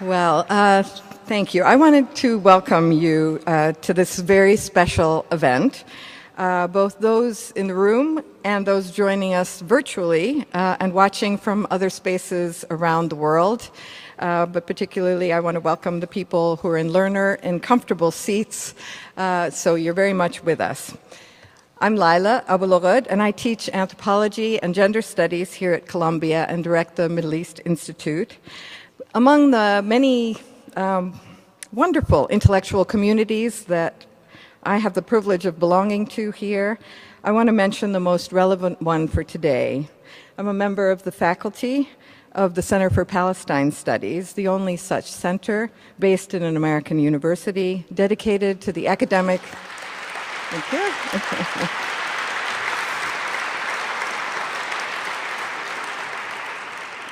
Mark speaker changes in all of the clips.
Speaker 1: Well, thank you. I wanted to welcome you to this very special event, both those in the room and those joining us virtually and watching from other spaces around the world. But particularly, I want to welcome the people who are in learner and comfortable seats, so you're very much with us. I'm Laila Abulogod, and I teach anthropology and gender studies here at Columbia and direct the Middle East Institute. Among the many wonderful intellectual communities that I have the privilege of belonging to here, I want to mention the most relevant one for today. I'm a member of the faculty of the Center for Palestine Studies, the only such center based in an American university, dedicated to the academic... Thank you.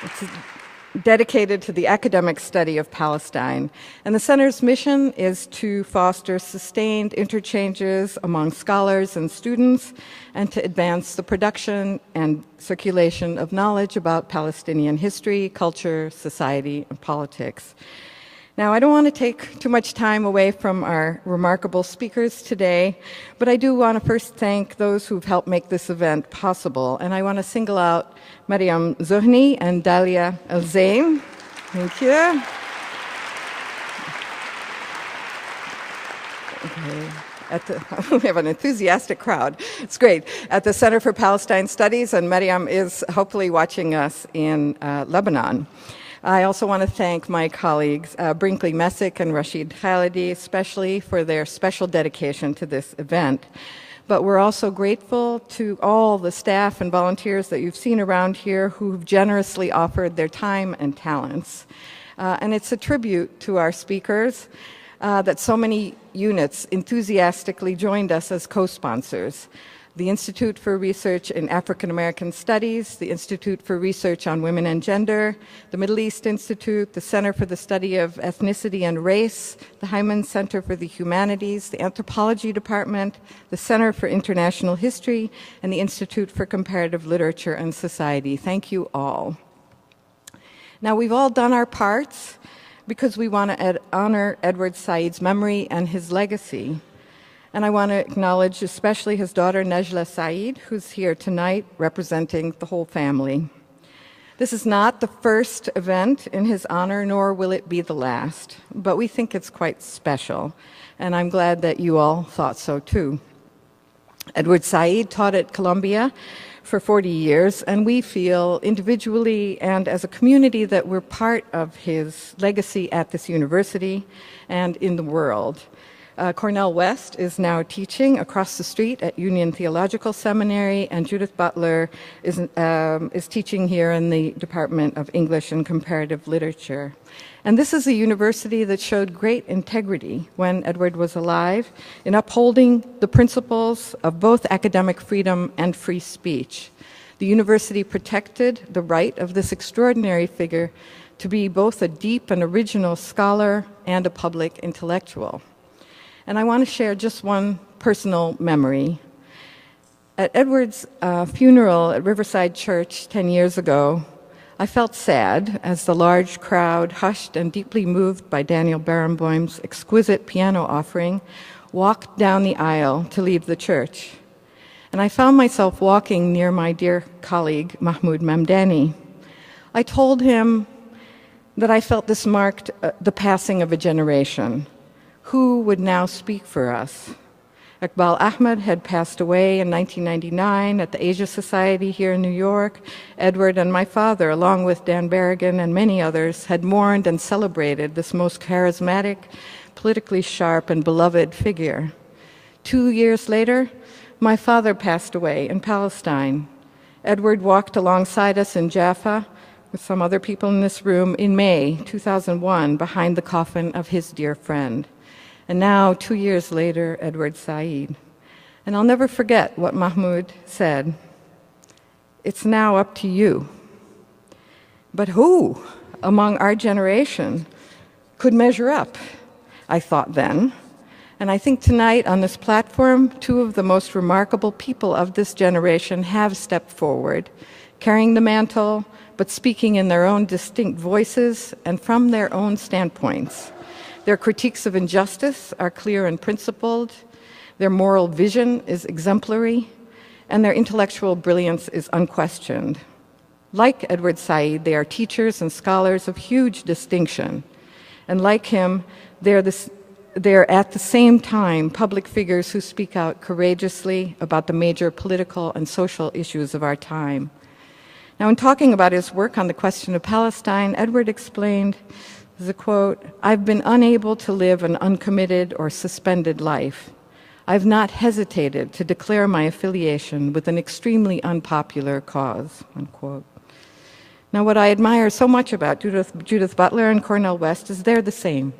Speaker 1: It's dedicated to the academic study of Palestine. And the center's mission is to foster sustained interchanges among scholars and students and to advance the production and circulation of knowledge about Palestinian history, culture, society, and politics. Now, I don't want to take too much time away from our remarkable speakers today, but I do want to first thank those who've helped make this event possible. And I want to single out Mariam Zuhni and Dalia El-Zain. Thank you. Okay. We have an enthusiastic crowd. It's great. At the Center for Palestine Studies, and Mariam is hopefully watching us in Lebanon. I also want to thank my colleagues, Brinkley Messick and Rashid Khalidi, especially for their special dedication to this event. But we're also grateful to all the staff and volunteers that you've seen around here who've generously offered their time and talents. And it's a tribute to our speakers that so many units enthusiastically joined us as co-sponsors. The Institute for Research in African American Studies, the Institute for Research on Women and Gender, the Middle East Institute, the Center for the Study of Ethnicity and Race, the Hyman Center for the Humanities, the Anthropology Department, the Center for International History, and the Institute for Comparative Literature and Society. Thank you all. Now, we've all done our parts because we want to honor Edward Said's memory and his legacy. And I want to acknowledge especially his daughter, Nejla Said, who's here tonight representing the whole family. This is not the first event in his honor, nor will it be the last, but we think it's quite special, and I'm glad that you all thought so too. Edward Said taught at Columbia for 40 years, and we feel individually and as a community that we're part of his legacy at this university and in the world. Cornel West is now teaching across the street at Union Theological Seminary, and Judith Butler is teaching here in the Department of English and Comparative Literature. And this is a university that showed great integrity when Edward was alive in upholding the principles of both academic freedom and free speech. The university protected the right of this extraordinary figure to be both a deep and original scholar and a public intellectual. And I want to share just one personal memory. At Edward's funeral at Riverside Church 10 years ago, I felt sad as the large crowd, hushed and deeply moved by Daniel Barenboim's exquisite piano offering, walked down the aisle to leave the church. And I found myself walking near my dear colleague, Mahmoud Mamdani. I told him that I felt this marked the passing of a generation. Who would now speak for us? Iqbal Ahmed had passed away in 1999 at the Asia Society here in New York. Edward and my father, along with Dan Berrigan and many others, had mourned and celebrated this most charismatic, politically sharp, and beloved figure. 2 years later, my father passed away in Palestine. Edward walked alongside us in Jaffa with some other people in this room in May 2001 behind the coffin of his dear friend. And now, 2 years later, Edward Said. And I'll never forget what Mahmoud said. It's now up to you. But who among our generation could measure up? I thought then. And I think tonight on this platform, two of the most remarkable people of this generation have stepped forward, carrying the mantle, but speaking in their own distinct voices and from their own standpoints. Their critiques of injustice are clear and principled, their moral vision is exemplary, and their intellectual brilliance is unquestioned. Like Edward Said, they are teachers and scholars of huge distinction. And like him, they're at the same time public figures who speak out courageously about the major political and social issues of our time. Now, in talking about his work on the question of Palestine, Edward explained, as a quote, "I've been unable to live an uncommitted or suspended life. I've not hesitated to declare my affiliation with an extremely unpopular cause," unquote. Now, what I admire so much about Judith Butler and Cornel West is they're the same.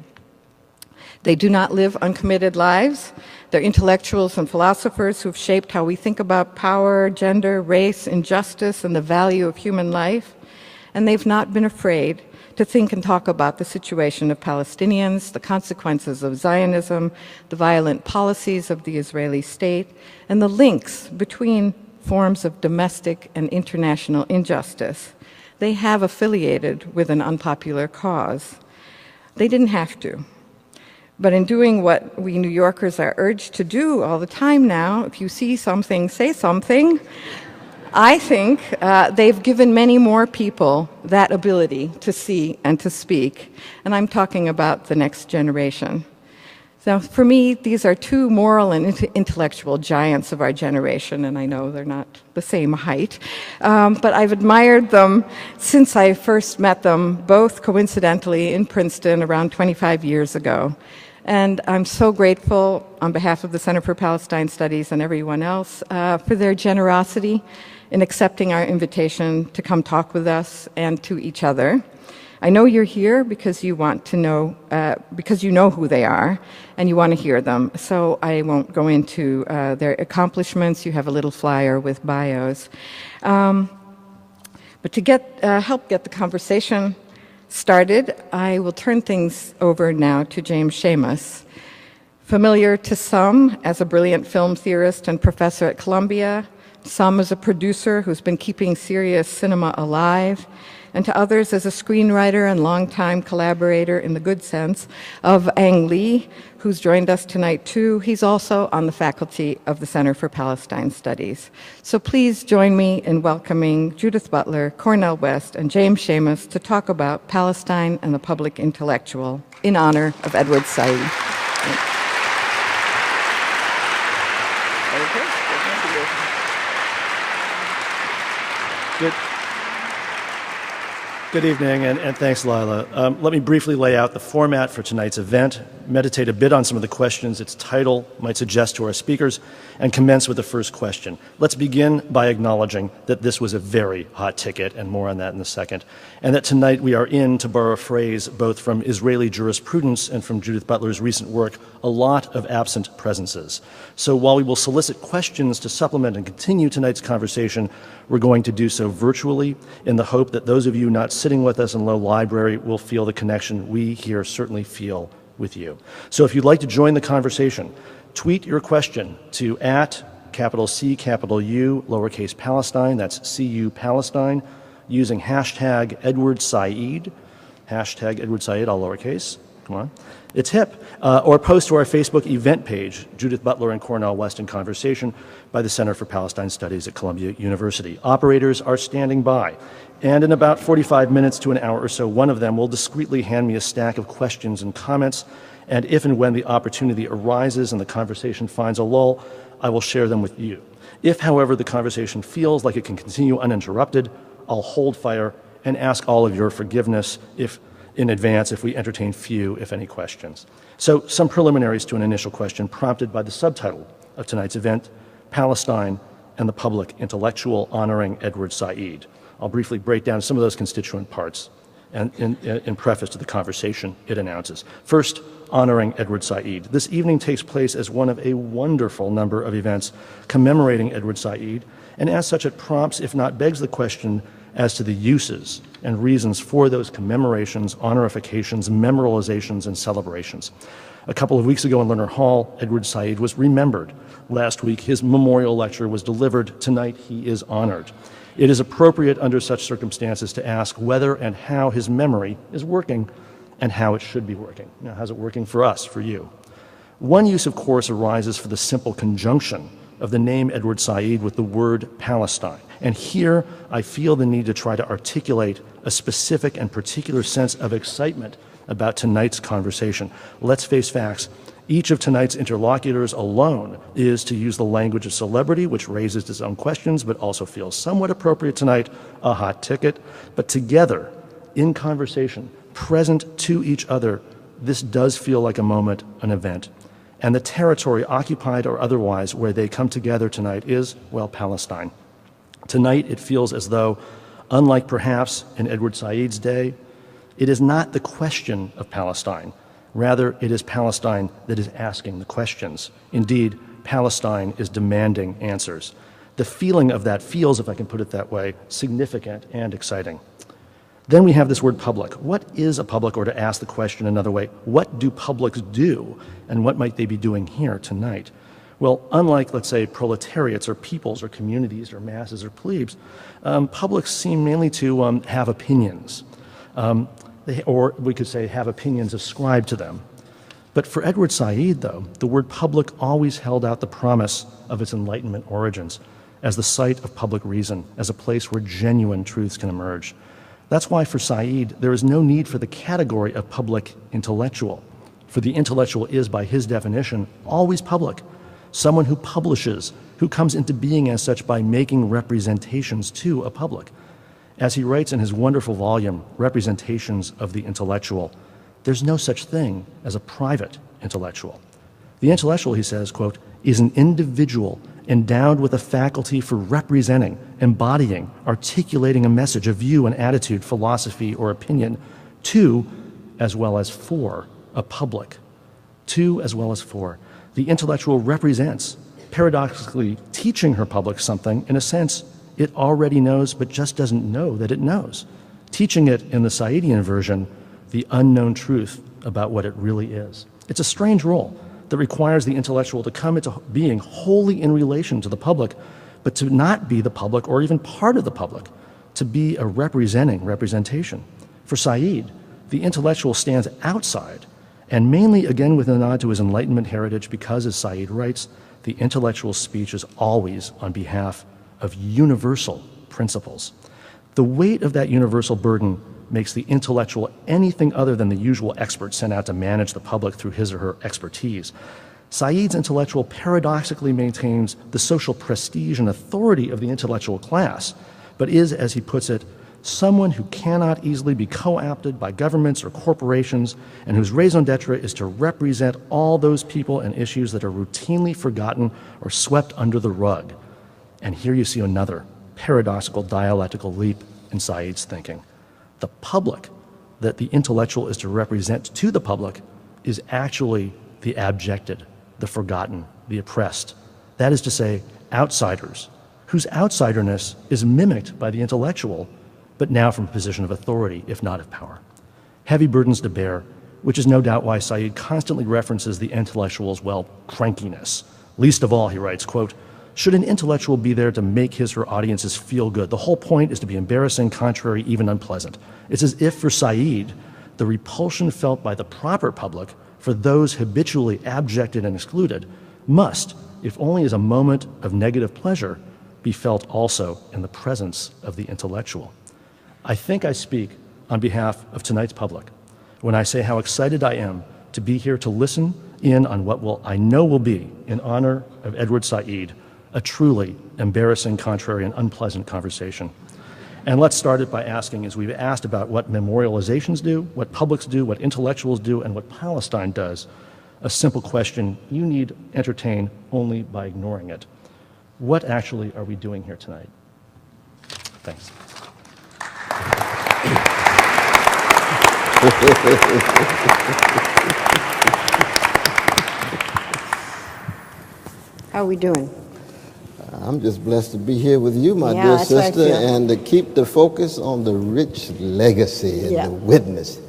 Speaker 1: They do not live uncommitted lives. They're intellectuals and philosophers who've shaped how we think about power, gender, race, injustice, and the value of human life. And they've not been afraid to think and talk about the situation of Palestinians, the consequences of Zionism, the violent policies of the Israeli state, and the links between forms of domestic and international injustice. They have affiliated with an unpopular cause. They didn't have to. But in doing what we New Yorkers are urged to do all the time now, if you see something, say something, I think they've given many more people that ability to see and to speak, and I'm talking about the next generation. So for me, these are two moral and intellectual giants of our generation, and I know they're not the same height, but I've admired them since I first met them, both coincidentally in Princeton around 25 years ago. And I'm so grateful on behalf of the Center for Palestine Studies and everyone else for their generosity in accepting our invitation to come talk with us and to each other. I know you're here because you want to know, because you know who they are and you want to hear them. So I won't go into their accomplishments. You have a little flyer with bios. But to help get the conversation started, I will turn things over now to James Shamus. Familiar to some as a brilliant film theorist and professor at Columbia, some as a producer who's been keeping serious cinema alive, and to others as a screenwriter and longtime collaborator in the good sense of Ang Lee, who's joined us tonight too. He's also on the faculty of the Center for Palestine Studies. So please join me in welcoming Judith Butler, Cornel West, and James Shamus to talk about Palestine and the public intellectual in honor of Edward Said.
Speaker 2: Good evening, and thanks, Lila. Let me briefly lay out the format for tonight's event, meditate a bit on some of the questions its title might suggest to our speakers, and commence with the first question. Let's begin by acknowledging that this was a very hot ticket, and more on that in a second, and that tonight we are in, to borrow a phrase both from Israeli jurisprudence and from Judith Butler's recent work, a lot of absent presences. So while we will solicit questions to supplement and continue tonight's conversation, we're going to do so virtually in the hope that those of you not sitting with us in Low Library will feel the connection we here certainly feel with you. So if you'd like to join the conversation, tweet your question to @C_U, lowercase Palestine, that's CU Palestine, using hashtag Edward Said, all lowercase, come on, it's hip, or post to our Facebook event page, Judith Butler and Cornel West in Conversation by the Center for Palestine Studies at Columbia University. Operators are standing by, and in about 45 minutes to an hour or so, one of them will discreetly hand me a stack of questions and comments, and if and when the opportunity arises and the conversation finds a lull, I will share them with you. If, however, the conversation feels like it can continue uninterrupted, I'll hold fire and ask all of your forgiveness in advance if we entertain few, if any, questions. So some preliminaries to an initial question prompted by the subtitle of tonight's event, Palestine and the Public Intellectual Honoring Edward Said. I'll briefly break down some of those constituent parts and in preface to the conversation it announces. First, honoring Edward Said. This evening takes place as one of a wonderful number of events commemorating Edward Said, and as such it prompts, if not begs the question, as to the uses and reasons for those commemorations, honorifications, memorializations, and celebrations. A couple of weeks ago in Lerner Hall, Edward Said was remembered. Last week, his memorial lecture was delivered. Tonight, he is honored. It is appropriate under such circumstances to ask whether and how his memory is working and how it should be working. Now, how's it working for us, for you? One use, of course, arises for the simple conjunction of the name Edward Said with the word Palestine. And here I feel the need to try to articulate a specific and particular sense of excitement about tonight's conversation. Let's face facts. Each of tonight's interlocutors alone is, to use the language of celebrity, which raises its own questions but also feels somewhat appropriate tonight, a hot ticket. But together, in conversation, present to each other, this does feel like a moment, an event. And the territory, occupied or otherwise, where they come together tonight is, well, Palestine. Tonight, it feels as though, unlike perhaps in Edward Said's day, it is not the question of Palestine. Rather, it is Palestine that is asking the questions. Indeed, Palestine is demanding answers. The feeling of that feels, if I can put it that way, significant and exciting. Then we have this word public. What is a public, or to ask the question another way, what do publics do, and what might they be doing here tonight? Well, unlike, let's say, proletariats or peoples or communities or masses or plebes, publics seem mainly to have opinions. Or we could say have opinions ascribed to them. But for Edward Said, though, the word public always held out the promise of its Enlightenment origins as the site of public reason, as a place where genuine truths can emerge. That's why for Said, there is no need for the category of public intellectual, for the intellectual is, by his definition, always public, someone who publishes, who comes into being as such by making representations to a public. As he writes in his wonderful volume, Representations of the Intellectual, there's no such thing as a private intellectual. The intellectual, he says, quote, is an individual endowed with a faculty for representing, embodying, articulating a message, a view, an attitude, philosophy, or opinion to, as well as for, a public. To, as well as for. The intellectual represents, paradoxically teaching her public something, in a sense, it already knows, but just doesn't know that it knows. Teaching it, in the Saidian version, the unknown truth about what it really is. It's a strange role that requires the intellectual to come into being wholly in relation to the public, but to not be the public or even part of the public, to be a representation. For Said, the intellectual stands outside, and mainly, again, with a nod to his Enlightenment heritage, because, as Said writes, the intellectual speech is always on behalf of universal principles. The weight of that universal burden makes the intellectual anything other than the usual expert sent out to manage the public through his or her expertise. Said's intellectual paradoxically maintains the social prestige and authority of the intellectual class, but is, as he puts it, someone who cannot easily be co-opted by governments or corporations, and whose raison d'etre is to represent all those people and issues that are routinely forgotten or swept under the rug. And here you see another paradoxical dialectical leap in Said's thinking. The public that the intellectual is to represent to the public is actually the abjected, the forgotten, the oppressed. That is to say, outsiders, whose outsiderness is mimicked by the intellectual, but now from a position of authority, if not of power. Heavy burdens to bear, which is no doubt why Said constantly references the intellectual's, well, crankiness. Least of all, he writes, quote, should an intellectual be there to make his or her audiences feel good? The whole point is to be embarrassing, contrary, even unpleasant. It's as if for Said, the repulsion felt by the proper public for those habitually abjected and excluded must, if only as a moment of negative pleasure, be felt also in the presence of the intellectual. I think I speak on behalf of tonight's public when I say how excited I am to be here to listen in on what I know will be, in honor of Edward Said, a truly embarrassing, contrary, and unpleasant conversation. And let's start it by asking, as we've asked about what memorializations do, what publics do, what intellectuals do, and what Palestine does, a simple question you need entertain only by ignoring it. What actually are we doing here tonight? Thanks.
Speaker 3: How are we doing?
Speaker 4: I'm just blessed to be here with you, my
Speaker 3: Yeah,
Speaker 4: dear
Speaker 3: that's what I
Speaker 4: sister,
Speaker 3: feel.
Speaker 4: and to keep the focus on the rich legacy and
Speaker 3: Yeah.
Speaker 4: the witness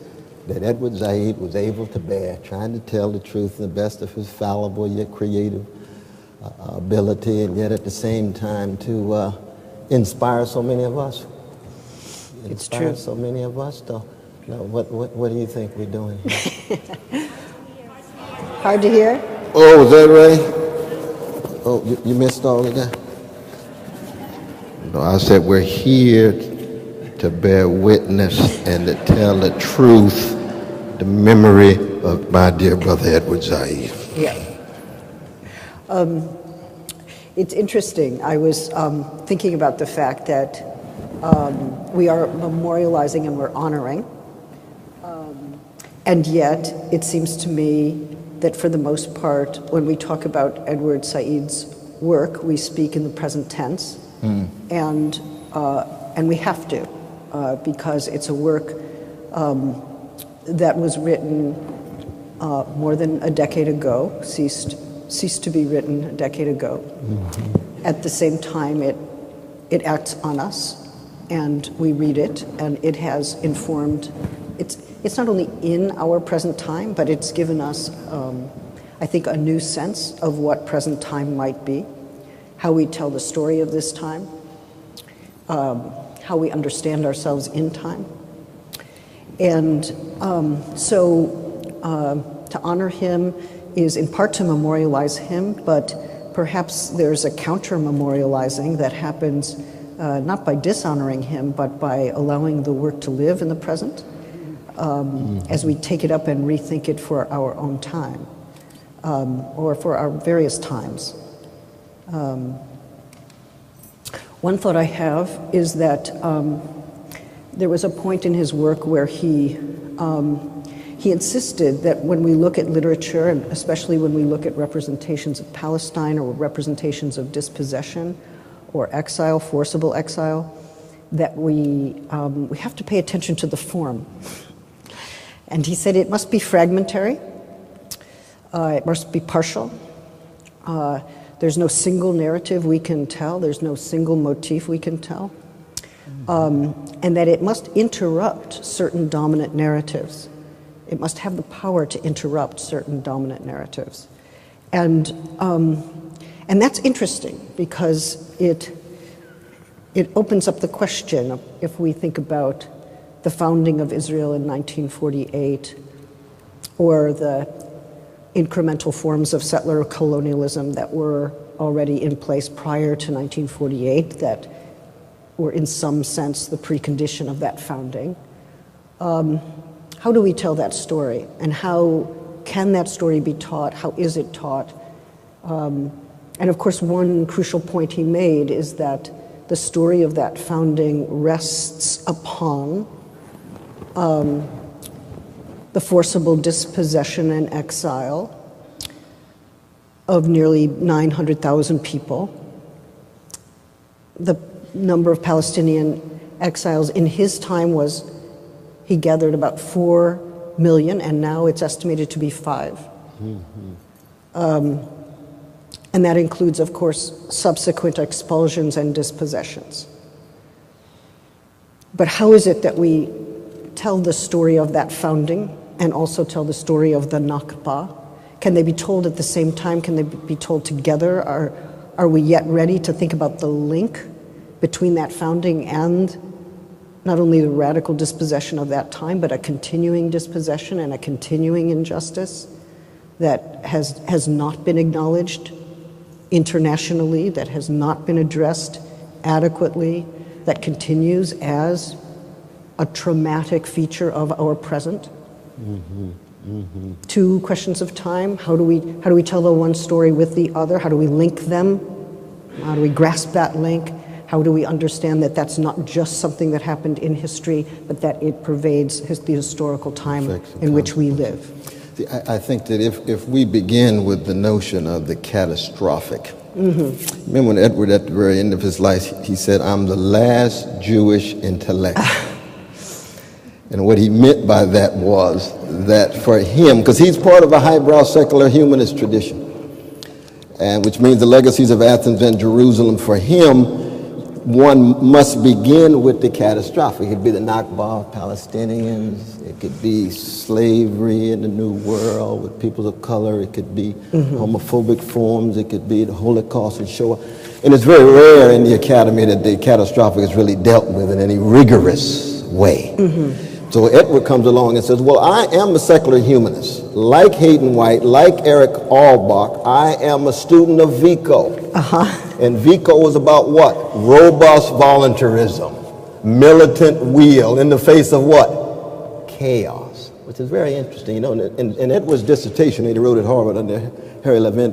Speaker 4: that Edward Said was able to bear, trying to tell the truth to the best of his fallible yet creative ability, and yet at the same time to inspires so many of us.
Speaker 3: It's true.
Speaker 4: Inspires so many of us, though. No, what do you think we're doing here?
Speaker 3: Hard to hear?
Speaker 4: Oh, is that right? Oh, you missed all of that? No, I said we're here to bear witness and to tell the truth, the memory of my dear brother Edward Said.
Speaker 3: Yeah. It's interesting. I was thinking about the fact that we are memorializing and we're honoring. And yet, it seems to me that for the most part, when we talk about Edward Said's work, we speak in the present tense. And we have to, because it's a work that was written more than a decade ago, ceased to be written a decade ago. At the same time, it acts on us, and we read it, and it has informed. It's not only in our present time, but it's given us, I think, a new sense of what present time might be, how we tell the story of this time, how we understand ourselves in time. And so to honor him is in part to memorialize him, but perhaps there's a counter-memorializing that happens not by dishonoring him, but by allowing the work to live in the present as we take it up and rethink it for our own time, or for our various times. One thought I have is that there was a point in his work where he insisted that when we look at literature, and especially when we look at representations of Palestine or representations of dispossession or exile, forcible exile, that we have to pay attention to the form. And he said it must be fragmentary, it must be partial. There's no single narrative we can tell, there's no single motif we can tell, and that it must interrupt certain dominant narratives. It must have the power to interrupt certain dominant narratives. And that's interesting because it opens up the question of, if we think about the founding of Israel in 1948 or the incremental forms of settler colonialism that were already in place prior to 1948 that were in some sense the precondition of that founding. How do we tell that story? And how can that story be taught? How is it taught? And of course, one crucial point he made is that the story of that founding rests upon the forcible dispossession and exile of nearly 900,000 people. The number of Palestinian exiles in his time was, he gathered about 4 million, and now it's estimated to be 5. And that includes, of course, subsequent expulsions and dispossessions. But how is it that we tell the story of that founding and also tell the story of the Nakba? Can they be told at the same time? Can they be told together? Are we yet ready to think about the link between that founding and not only the radical dispossession of that time, but a continuing dispossession and a continuing injustice that has not been acknowledged internationally, that has not been addressed adequately, that continues as a traumatic feature of our present? Two questions of time. How do we tell the one story with the other? How do we link them? How do we grasp that link? How do we understand that that's not just something that happened in history, but that it pervades the historical time in which we live?
Speaker 4: I think that if we begin with the notion of the catastrophic, remember when Edward, at the very end of his life, he said, "I'm the last Jewish intellect." And what he meant by that was that for him, because he's part of a highbrow secular humanist tradition, and which means the legacies of Athens and Jerusalem, for him, one must begin with the catastrophic. It could be the Nakba of Palestinians. It could be slavery in the New World with people of color. It could be homophobic forms. It could be the Holocaust and Shoah. And it's very rare in the academy that the catastrophic is really dealt with in any rigorous way. So Edward comes along and says, well, I am a secular humanist. Like Hayden White, like Eric Albach, I am a student of Vico. And Vico was about what? Robust voluntarism, militant will in the face of what? Chaos, which is very interesting. You know, in Edward's dissertation, he wrote at Harvard under Harry Levin,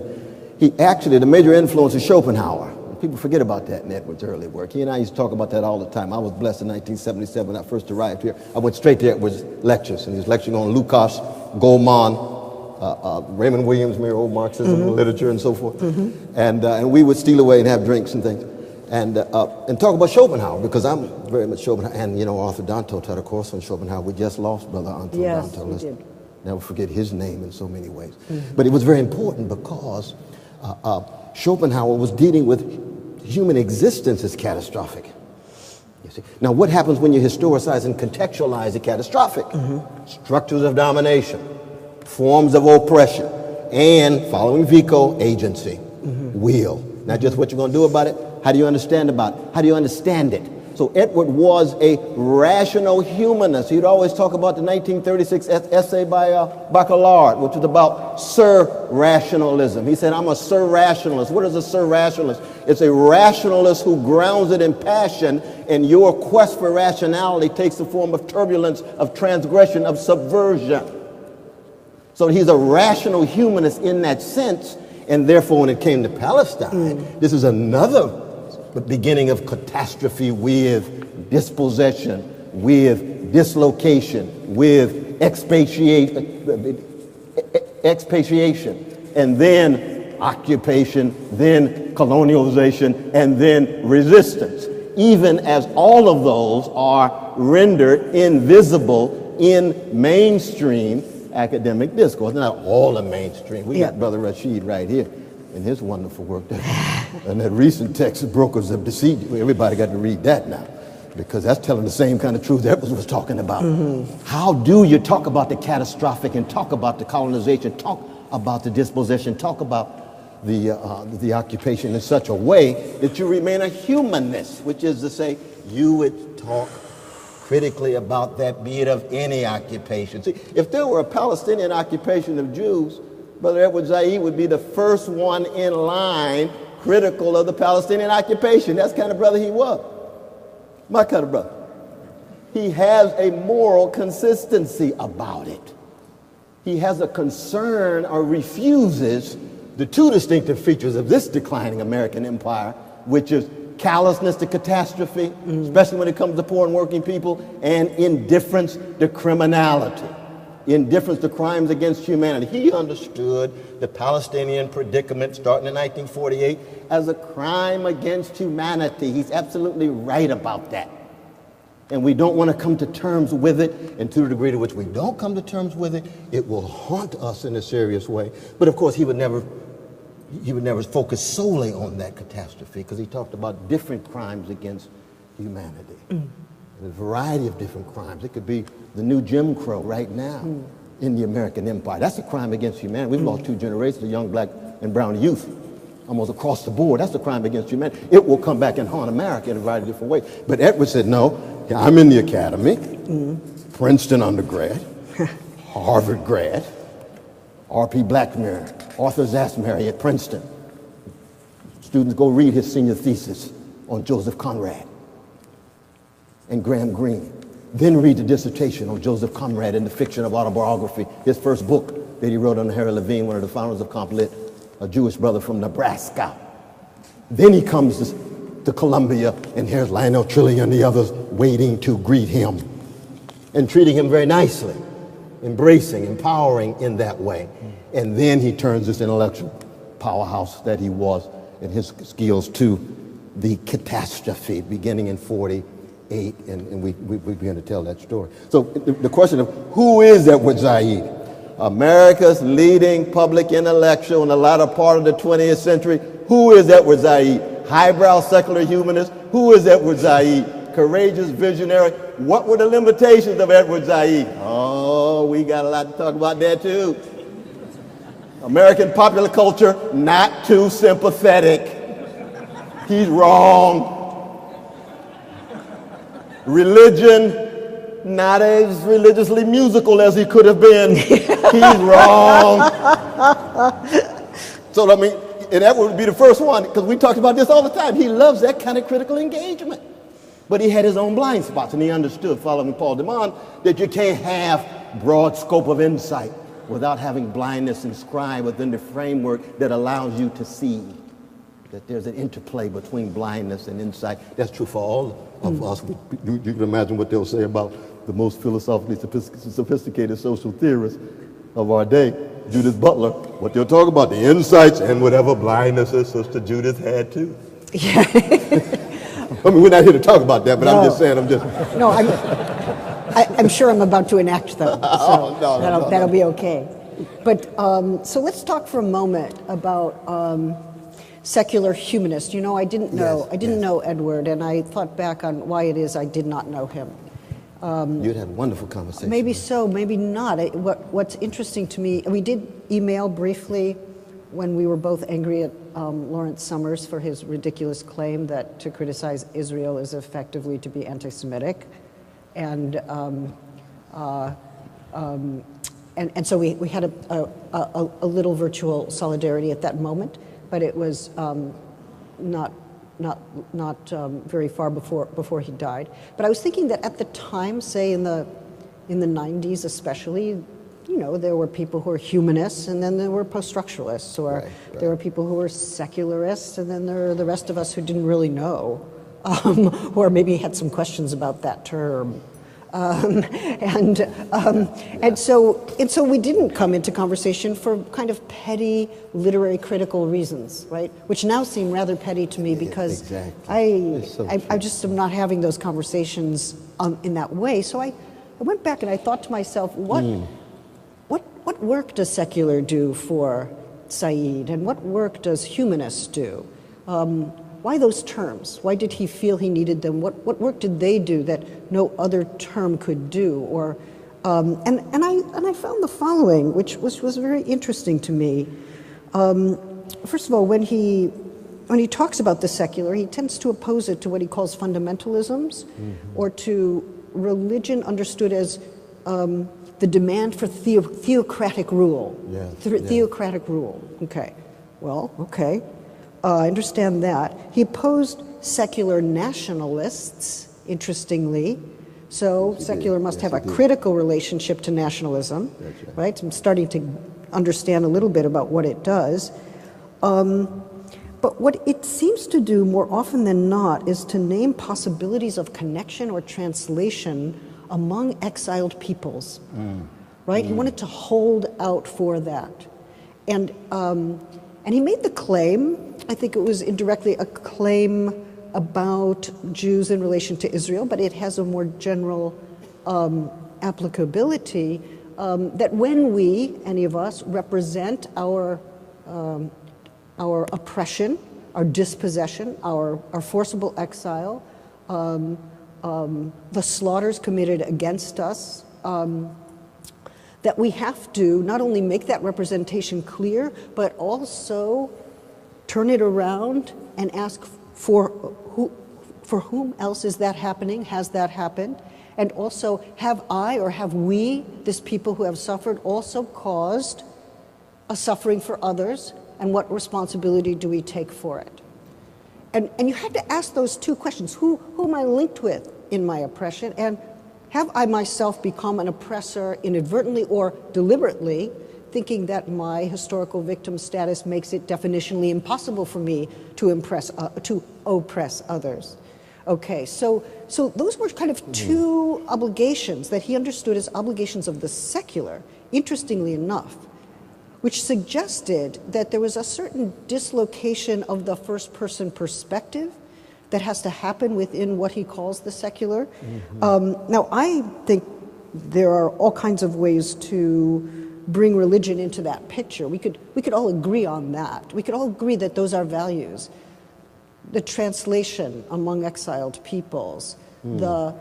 Speaker 4: he actually, the major influence is Schopenhauer. People forget about that in Edward's early work. He and I used to talk about that all the time. I was blessed in 1977 when I first arrived here. I went straight to Edward's lectures, and he was lecturing on Lukács, Goleman, Raymond Williams, Mere Old Marxism, literature, and so forth. And we would steal away and have drinks and things, and talk about Schopenhauer, because I'm very much Schopenhauer. And you know, Arthur Danto taught a course on Schopenhauer. We just lost Brother Arthur Danto.
Speaker 3: Yes, we did.
Speaker 4: Never forget his name in so many ways. But it was very important because Schopenhauer was dealing with human existence as catastrophic. You see? Now, what happens when you historicize and contextualize the catastrophic? Structures of domination, forms of oppression, and, following Vico, agency, will. Not just what you're going to do about it, how do you understand about it? How do you understand it? So Edward was a rational humanist. He'd always talk about the 1936 essay by Baccalaureate, which was about sur-rationalism. He said, I'm a sur-rationalist. What is a sur-rationalist? It's a rationalist who grounds it in passion, and your quest for rationality takes the form of turbulence, of transgression, of subversion. So he's a rational humanist in that sense, and therefore when it came to Palestine, this is another beginning of catastrophe with dispossession, with dislocation, with expatriation, and then occupation, then colonialization, and then resistance, even as all of those are rendered invisible in mainstream academic discourse. Not all the mainstream. We got Brother Rashid right here in his wonderful work. And that recent text, Brokers of Deceit, everybody got to read that now, because that's telling the same kind of truth Edwards was talking about. How do you talk about the catastrophic and talk about the colonization, talk about the dispossession, talk about the occupation in such a way that you remain a humanist, which is to say, you would talk critically about that, be it of any occupation. See, if there were a Palestinian occupation of Jews, Brother Edward Said would be the first one in line critical of the Palestinian occupation. That's the kind of brother he was. My kind of brother. He has a moral consistency about it. He has a concern or refuses the two distinctive features of this declining American empire, which is callousness to catastrophe, especially when it comes to poor and working people, and indifference to criminality. Indifference to crimes against humanity. He understood the Palestinian predicament starting in 1948 as a crime against humanity. He's absolutely right about that. And we don't want to come to terms with it, and to the degree to which we don't come to terms with it, it will haunt us in a serious way. But of course, he would never focus solely on that catastrophe, because he talked about different crimes against humanity. A variety of different crimes. It could be the new Jim Crow right now in the American empire. That's a crime against humanity. We've lost two generations of young black and brown youth almost across the board. That's a crime against humanity. It will come back and haunt America in a variety of different ways. But Edward said, no, I'm in the academy, Princeton undergrad, Harvard grad, R.P. Blackmere, Arthur Zasmary at Princeton. Students go read his senior thesis on Joseph Conrad and Graham Greene. Then read the dissertation on Joseph Conrad in the fiction of autobiography, his first book that he wrote under Harry Levine, one of the founders of Complit, a Jewish brother from Nebraska. Then he comes to Columbia, and here's Lionel Trilling and the others waiting to greet him and treating him very nicely, embracing, empowering in that way. And then he turns this intellectual powerhouse that he was in his skills to the catastrophe beginning in 48, and we begin to tell that story. So the question of who is Edward Said? America's leading public intellectual in the latter part of the 20th century. Who is Edward Said?
Speaker 5: highbrow secular humanist. Who is Edward Said? Courageous visionary. What were the limitations of Edward Said? Oh, we got a lot to talk about there too. American popular culture, not too sympathetic. He's wrong. Religion, not as religiously musical as he could have been. He's wrong. So, I mean, and that would be the first one, because we talked about this all the time. He loves that kind of critical engagement. But he had his own blind spots, and he understood, following Paul DeMond, that you can't have broad scope of insight without having blindness inscribed within the framework that allows you to see that there's an interplay between blindness and insight. That's true for all of us. You can imagine what they'll say about the most philosophically sophisticated social theorists of our day, Judith Butler, what they'll talk about, the insights and whatever blindnesses Sister Judith had too.
Speaker 3: Yeah.
Speaker 5: I mean, we're not here to talk about that, but
Speaker 3: No.
Speaker 5: I'm just saying,
Speaker 3: No, I'm sure I'm about to enact them, so
Speaker 5: No.
Speaker 3: that'll be okay. But so let's talk for a moment about secular humanist. You know, I didn't know Edward, and I thought back on why it is I did not know him.
Speaker 5: You'd have a wonderful conversation.
Speaker 3: Maybe so, maybe not. What's interesting to me, we did email briefly when we were both angry at Lawrence Summers for his ridiculous claim that to criticize Israel is effectively to be anti-Semitic, and so we had a little virtual solidarity at that moment, but it was not very far before he died. But I was thinking that at the time, say in the 90s especially, you know, there were people who were humanists, and then there were post-structuralists, or there were people who were secularists, and then there are the rest of us who didn't really know, or maybe had some questions about that term. And so we didn't come into conversation for kind of petty literary critical reasons, right? Which now seem rather petty to me because I just am not having those conversations in that way. So I went back and I thought to myself, what work does secular do for Said, and what work does humanist do? Why those terms? Why did he feel he needed them? What work did they do that no other term could do? Or and I found the following, which was very interesting to me. First of all, when he talks about the secular, he tends to oppose it to what he calls fundamentalisms, or to religion understood as the demand for theocratic rule. Theocratic rule. Okay. Well, okay. I understand that. He opposed secular nationalists, interestingly. So secular must have a critical relationship to nationalism, right? I'm starting to understand a little bit about what it does. But what it seems to do more often than not is to name possibilities of connection or translation among exiled peoples, right? He wanted to hold out for that. And he made the claim, I think it was indirectly a claim about Jews in relation to Israel, but it has a more general applicability, that when we, any of us, represent our oppression, our dispossession, our forcible exile, the slaughters committed against us, that we have to not only make that representation clear, but also turn it around and ask for whom else is that happening? Has that happened? And also, have I or have we, this people who have suffered, also caused a suffering for others? And what responsibility do we take for it? And you have to ask those two questions. Who am I linked with in my oppression? And have I myself become an oppressor inadvertently or deliberately, thinking that my historical victim status makes it definitionally impossible for me to oppress others? Okay, so those were kind of two obligations that he understood as obligations of the secular, interestingly enough, which suggested that there was a certain dislocation of the first-person perspective that has to happen within what he calls the secular. Now, I think there are all kinds of ways to bring religion into that picture. We could all agree on that. We could all agree that those are values. the translation among exiled peoples, the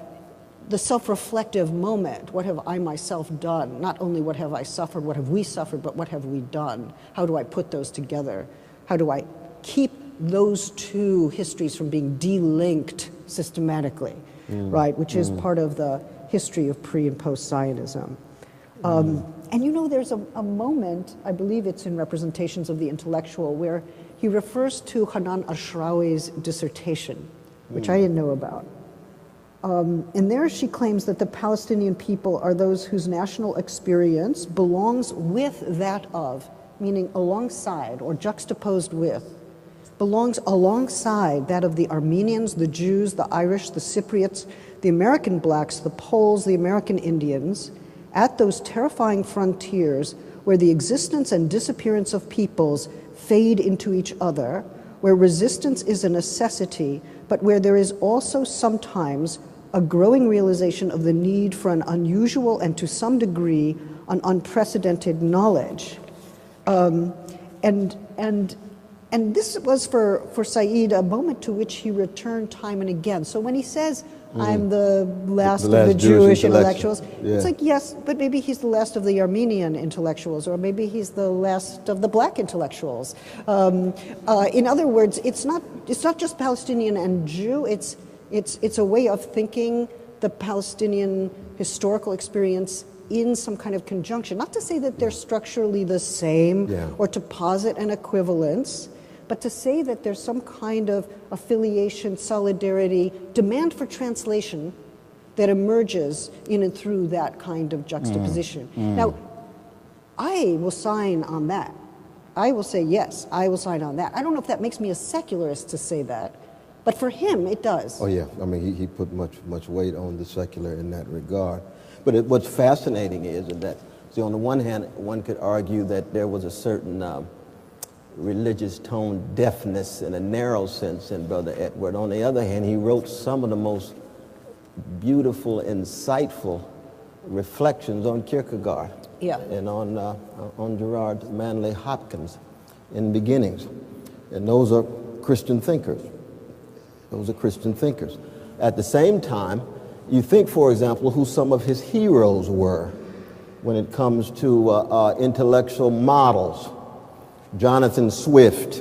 Speaker 3: self-reflective moment. What have I myself done? Not only what have I suffered, what have we suffered, but what have we done? How do I put those together? How do I keep those two histories from being delinked systematically, right? Which is part of the history of pre and post-Zionism. And you know, there's a moment, I believe it's in Representations of the Intellectual, where he refers to Hanan Ashrawi's dissertation, which I didn't know about. And there she claims that the Palestinian people are those whose national experience belongs with that of, meaning alongside or juxtaposed with, belongs alongside that of the Armenians, the Jews, the Irish, the Cypriots, the American blacks, the Poles, the American Indians, at those terrifying frontiers where the existence and disappearance of peoples fade into each other, where resistance is a necessity, but where there is also sometimes a growing realization of the need for an unusual and to some degree an unprecedented knowledge. And this was for Said a moment to which he returned time and again. So when he says, I'm the last of the Jewish intellectuals, it's like, yes, but maybe he's the last of the Armenian intellectuals, or maybe he's the last of the black intellectuals. In other words, it's not just Palestinian and Jew, it's a way of thinking the Palestinian historical experience in some kind of conjunction. Not to say that they're structurally the same or to posit an equivalence, but to say that there's some kind of affiliation, solidarity, demand for translation that emerges in and through that kind of juxtaposition. Now, I will sign on that. I will say, yes, I will sign on that. I don't know if that makes me a secularist to say that, but for him, it does.
Speaker 4: Oh, yeah. I mean, he put much weight on the secular in that regard. But what's fascinating is that, see, on the one hand, one could argue that there was a certain religious tone deafness in a narrow sense in Brother Edward. On the other hand, he wrote some of the most beautiful, insightful reflections on Kierkegaard and on Gerard Manley Hopkins in Beginnings. And those are Christian thinkers. Those are Christian thinkers. At the same time, you think, for example, who some of his heroes were when it comes to intellectual models. Jonathan Swift,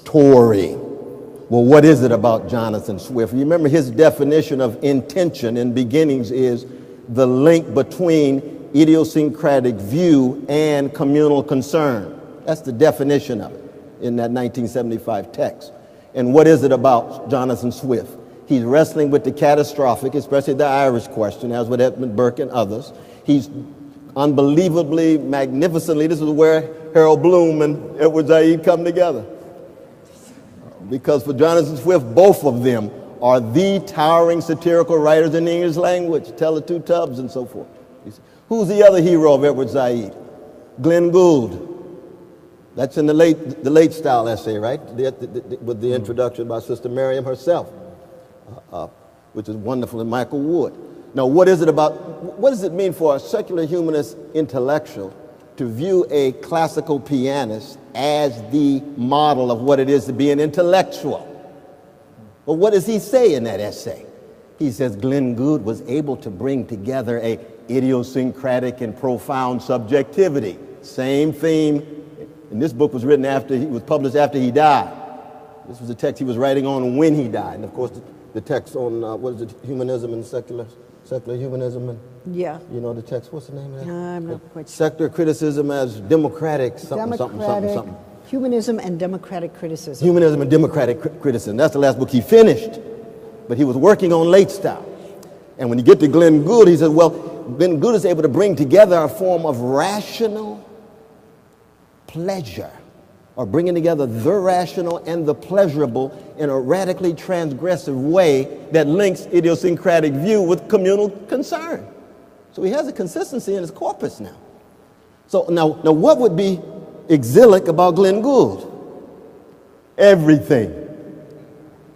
Speaker 4: Tory. Well, what is it about Jonathan Swift? You remember his definition of intention in Beginnings is the link between idiosyncratic view and communal concern. That's the definition of it in that 1975 text. And what is it about Jonathan Swift? He's wrestling with the catastrophic, especially the Irish question, as with Edmund Burke and others. He's unbelievably, magnificently, this is where Harold Bloom and Edward Said come together. Because for Jonathan Swift, both of them are the towering satirical writers in the English language, Tell the Two Tubs and so forth. Who's the other hero of Edward Said? Glenn Gould. That's in the late style essay, right? With the introduction by Sister Miriam herself, which is wonderful, and Michael Wood. Now, what does it mean for a secular humanist intellectual to view a classical pianist as the model of what it is to be an intellectual? Well, what does he say in that essay? He says Glenn Gould was able to bring together a idiosyncratic and profound subjectivity. Same theme. And this book was written published after he died. This was a text he was writing on when he died. And of course, the text on, humanism and secular humanism and, you know the text, what's the name of that?
Speaker 3: I'm not quite sure.
Speaker 4: Secular criticism as democratic, something.
Speaker 3: Humanism and democratic criticism.
Speaker 4: Humanism and democratic criticism. That's the last book he finished. But he was working on late style. And when you get to Glenn Gould, he says, well, Glenn Gould is able to bring together a form of rational pleasure, or bringing together the rational and the pleasurable in a radically transgressive way that links idiosyncratic view with communal concern. So he has a consistency in his corpus now. So now what would be exilic about Glenn Gould? Everything.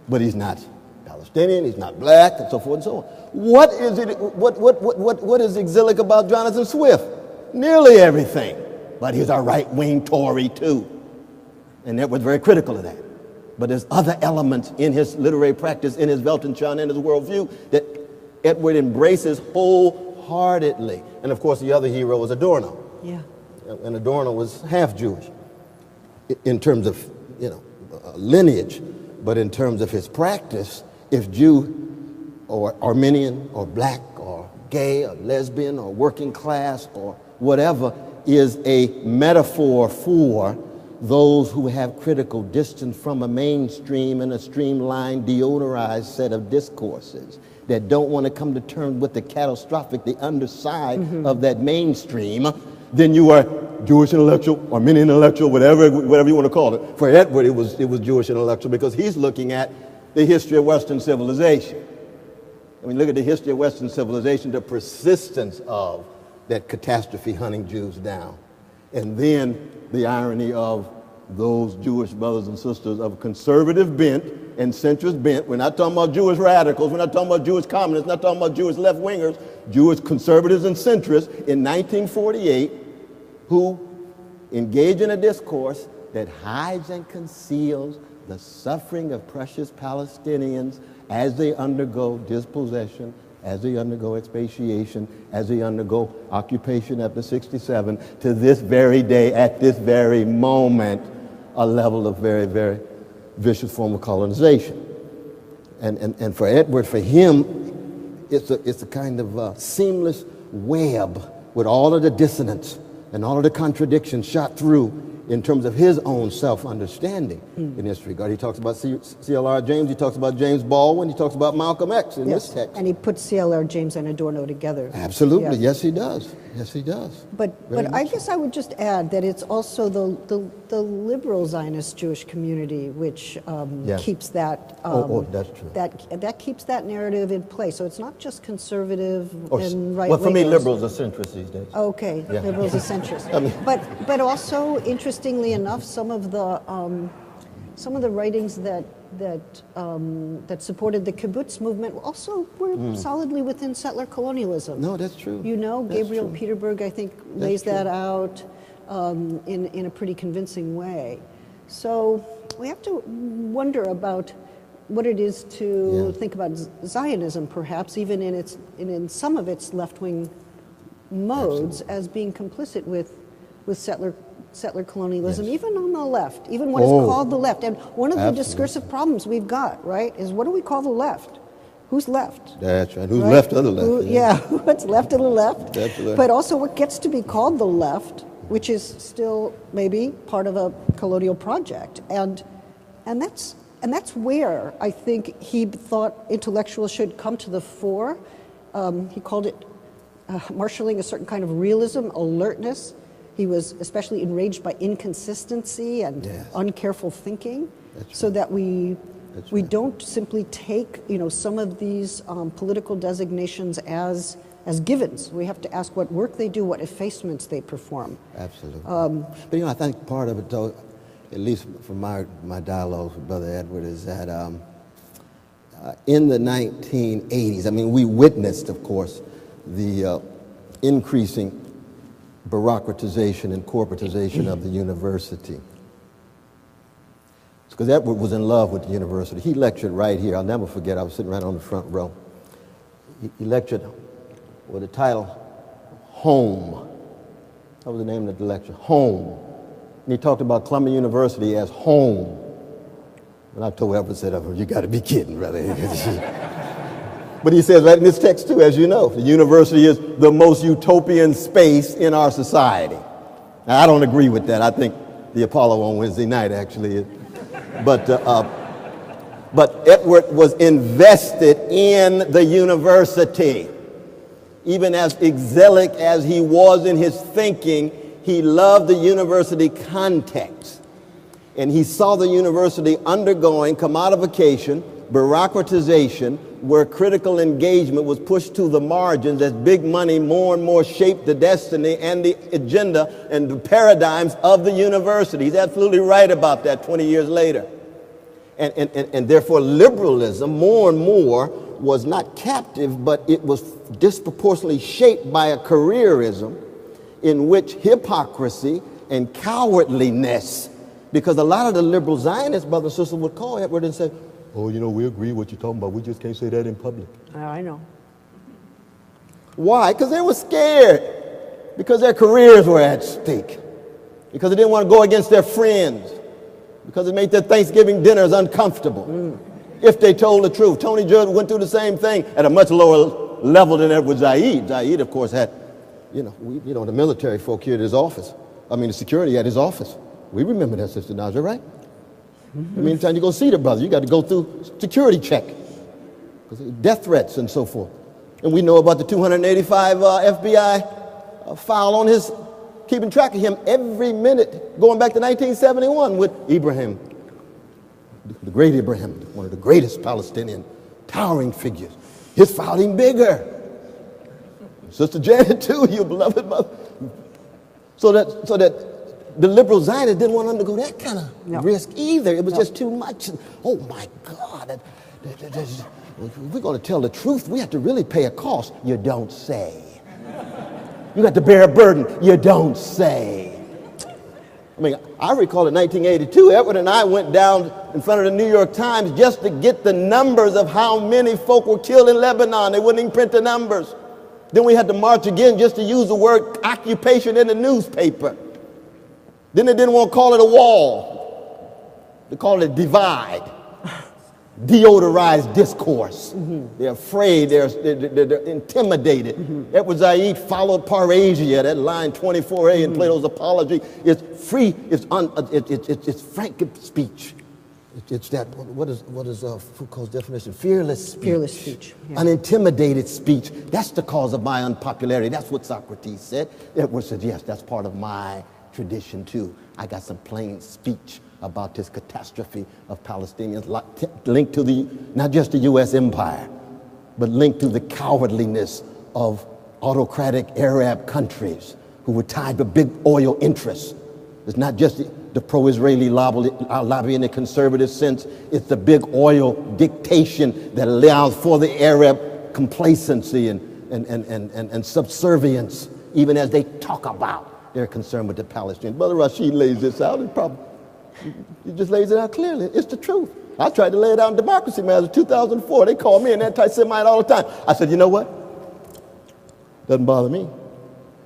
Speaker 4: But he's not Palestinian, he's not black, and so forth and so on. What is exilic about Jonathan Swift? Nearly everything. But he's a right-wing Tory too. And Edward was very critical of that.
Speaker 5: But there's other elements in his literary practice, in his Weltanschauung, in his worldview that Edward embraces wholeheartedly. And of course, the other hero was Adorno.
Speaker 3: Yeah.
Speaker 5: And Adorno was half Jewish in terms of, lineage, but in terms of his practice, if Jew or Armenian or black or gay or lesbian or working class or whatever is a metaphor for those who have critical distance from a mainstream and a streamlined, deodorized set of discourses that don't want to come to terms with the catastrophic, the underside of that mainstream, then you are Jewish intellectual, Armenian intellectual, whatever you want to call it. For Edward, it was Jewish intellectual because he's looking at the history of Western civilization. I mean, look at the history of Western civilization, the persistence of that catastrophe hunting Jews down. And then the irony of those Jewish brothers and sisters of conservative bent and centrist bent. We're not talking about Jewish radicals. We're not talking about Jewish communists. We're not talking about Jewish left-wingers. Jewish conservatives and centrists in 1948 who engage in a discourse that hides and conceals the suffering of precious Palestinians as they undergo dispossession, as they undergo expatiation, as they undergo occupation after 67, to this very day, at this very moment, a level of very, very vicious form of colonization. And for Edward, for him, it's a kind of seamless web with all of the dissonance and all of the contradictions shot through in terms of his own self-understanding in this regard. He talks about C.L.R. James, he talks about James Baldwin, he talks about Malcolm X in this text.
Speaker 3: And he puts C.L.R. James and Adorno together.
Speaker 5: Absolutely,
Speaker 3: Yeah.
Speaker 5: yes he does. Yes he does.
Speaker 3: But I guess I would just add that it's also the liberal Zionist Jewish community which
Speaker 5: Yes.
Speaker 3: keeps that
Speaker 5: that's true.
Speaker 3: that keeps that narrative in place. So it's not just conservative and right.
Speaker 5: Well, for me, liberals are centrists these days.
Speaker 3: Okay,
Speaker 5: Yeah.
Speaker 3: liberals are centrist.
Speaker 5: I mean-
Speaker 3: but also, interestingly enough, some of the writings that supported the kibbutz movement also were solidly within settler colonialism.
Speaker 5: No, that's true.
Speaker 3: You know,
Speaker 5: That's
Speaker 3: Gabriel
Speaker 5: true.
Speaker 3: Peterberg, I think, lays that out in a pretty convincing way. So we have to wonder about what it is to think about Zionism, perhaps even in some of its left-wing modes, as being complicit with settler colonialism, even on the left, even what is called the left. And one of the discursive problems we've got, right, is what do we call the left? Who's left?
Speaker 5: That's right. Who's left of the left?
Speaker 3: What's left of the left?
Speaker 5: That's right.
Speaker 3: But also what gets to be called the left, which is still maybe part of a colonial project. And that's where I think he thought intellectuals should come to the fore. He called it marshaling a certain kind of realism, alertness. He was especially enraged by inconsistency and uncareful thinking, so that we don't simply take some of these political designations as givens. We have to ask what work they do, what effacements they perform.
Speaker 5: Absolutely. But I think part of it, though, at least from my dialogues with Brother Edward, is that in the 1980s, I mean, we witnessed, of course, the increasing bureaucratization and corporatization of the university. Because Edward was in love with the university. He lectured right here. I'll never forget, I was sitting right on the front row. He lectured with the title, Home. That was the name of the lecture, Home. And he talked about Columbia University as home. And I told Edward, said, you got to be kidding, brother. But he says right in this text too, as you know, the university is the most utopian space in our society. Now, I don't agree with that. I think the Apollo on Wednesday night actually is. But Edward was invested in the university. Even as exilic as he was in his thinking, he loved the university context. And he saw the university undergoing commodification, bureaucratization, where critical engagement was pushed to the margins as big money more and more shaped the destiny and the agenda and the paradigms of the university. He's absolutely right about that 20 years later. And therefore liberalism more and more was not captive, but it was disproportionately shaped by a careerism in which hypocrisy and cowardliness Because a lot of the liberal Zionists, brothers and sisters, would call Edward and say, oh, you know, we agree what you're talking about. We just can't say that in public.
Speaker 3: I know.
Speaker 5: Why? Because they were scared. Because their careers were at stake. Because they didn't want to go against their friends. Because it made their Thanksgiving dinners uncomfortable. If they told the truth. Tony Jordan went through the same thing at a much lower level than Edward Said. Said, of course, had, the military folk here at his office. The security at his office. We remember that, Sister Naja, right? Anytime you go see the brother, you got to go through security check. Death threats and so forth. And we know about the 285 FBI file on his, keeping track of him every minute, going back to 1971 with Ibrahim, the great Ibrahim, one of the greatest Palestinian towering figures. His file even bigger. Sister Janet too, your beloved mother. So that the liberal Zionists didn't want to undergo that kind of risk either. It was just too much. Oh my God, if we're going to tell the truth, we have to really pay a cost. You don't say. You got to bear a burden. You don't say. I recall in 1982, Edward and I went down in front of the New York Times just to get the numbers of how many folk were killed in Lebanon. They wouldn't even print the numbers. Then we had to march again just to use the word occupation in the newspaper. Then they didn't want to call it a wall. They called it divide. Deodorized discourse. They're afraid, they're intimidated. Edward Said followed Parasia, that line 24a in Plato's Apology. It's free, it's frank speech. It's that, what is Foucault's definition? Fearless speech.
Speaker 3: Fearless speech. Yeah.
Speaker 5: Unintimidated speech. That's the cause of my unpopularity. That's what Socrates said. Edward said, yes, that's part of my tradition too. I got some plain speech about this catastrophe of Palestinians linked to not just the U.S. empire, but linked to the cowardliness of autocratic Arab countries who were tied to big oil interests. It's not just the pro-Israeli lobby in a conservative sense. It's the big oil dictation that allows for the Arab complacency and subservience, even as they talk about their concern with the Palestinians. Brother Rashid lays this out, and he just lays it out clearly. It's the truth. I tried to lay it out in Democracy Matters in 2004. They call me an anti-Semite all the time. I said, you know what? Doesn't bother me.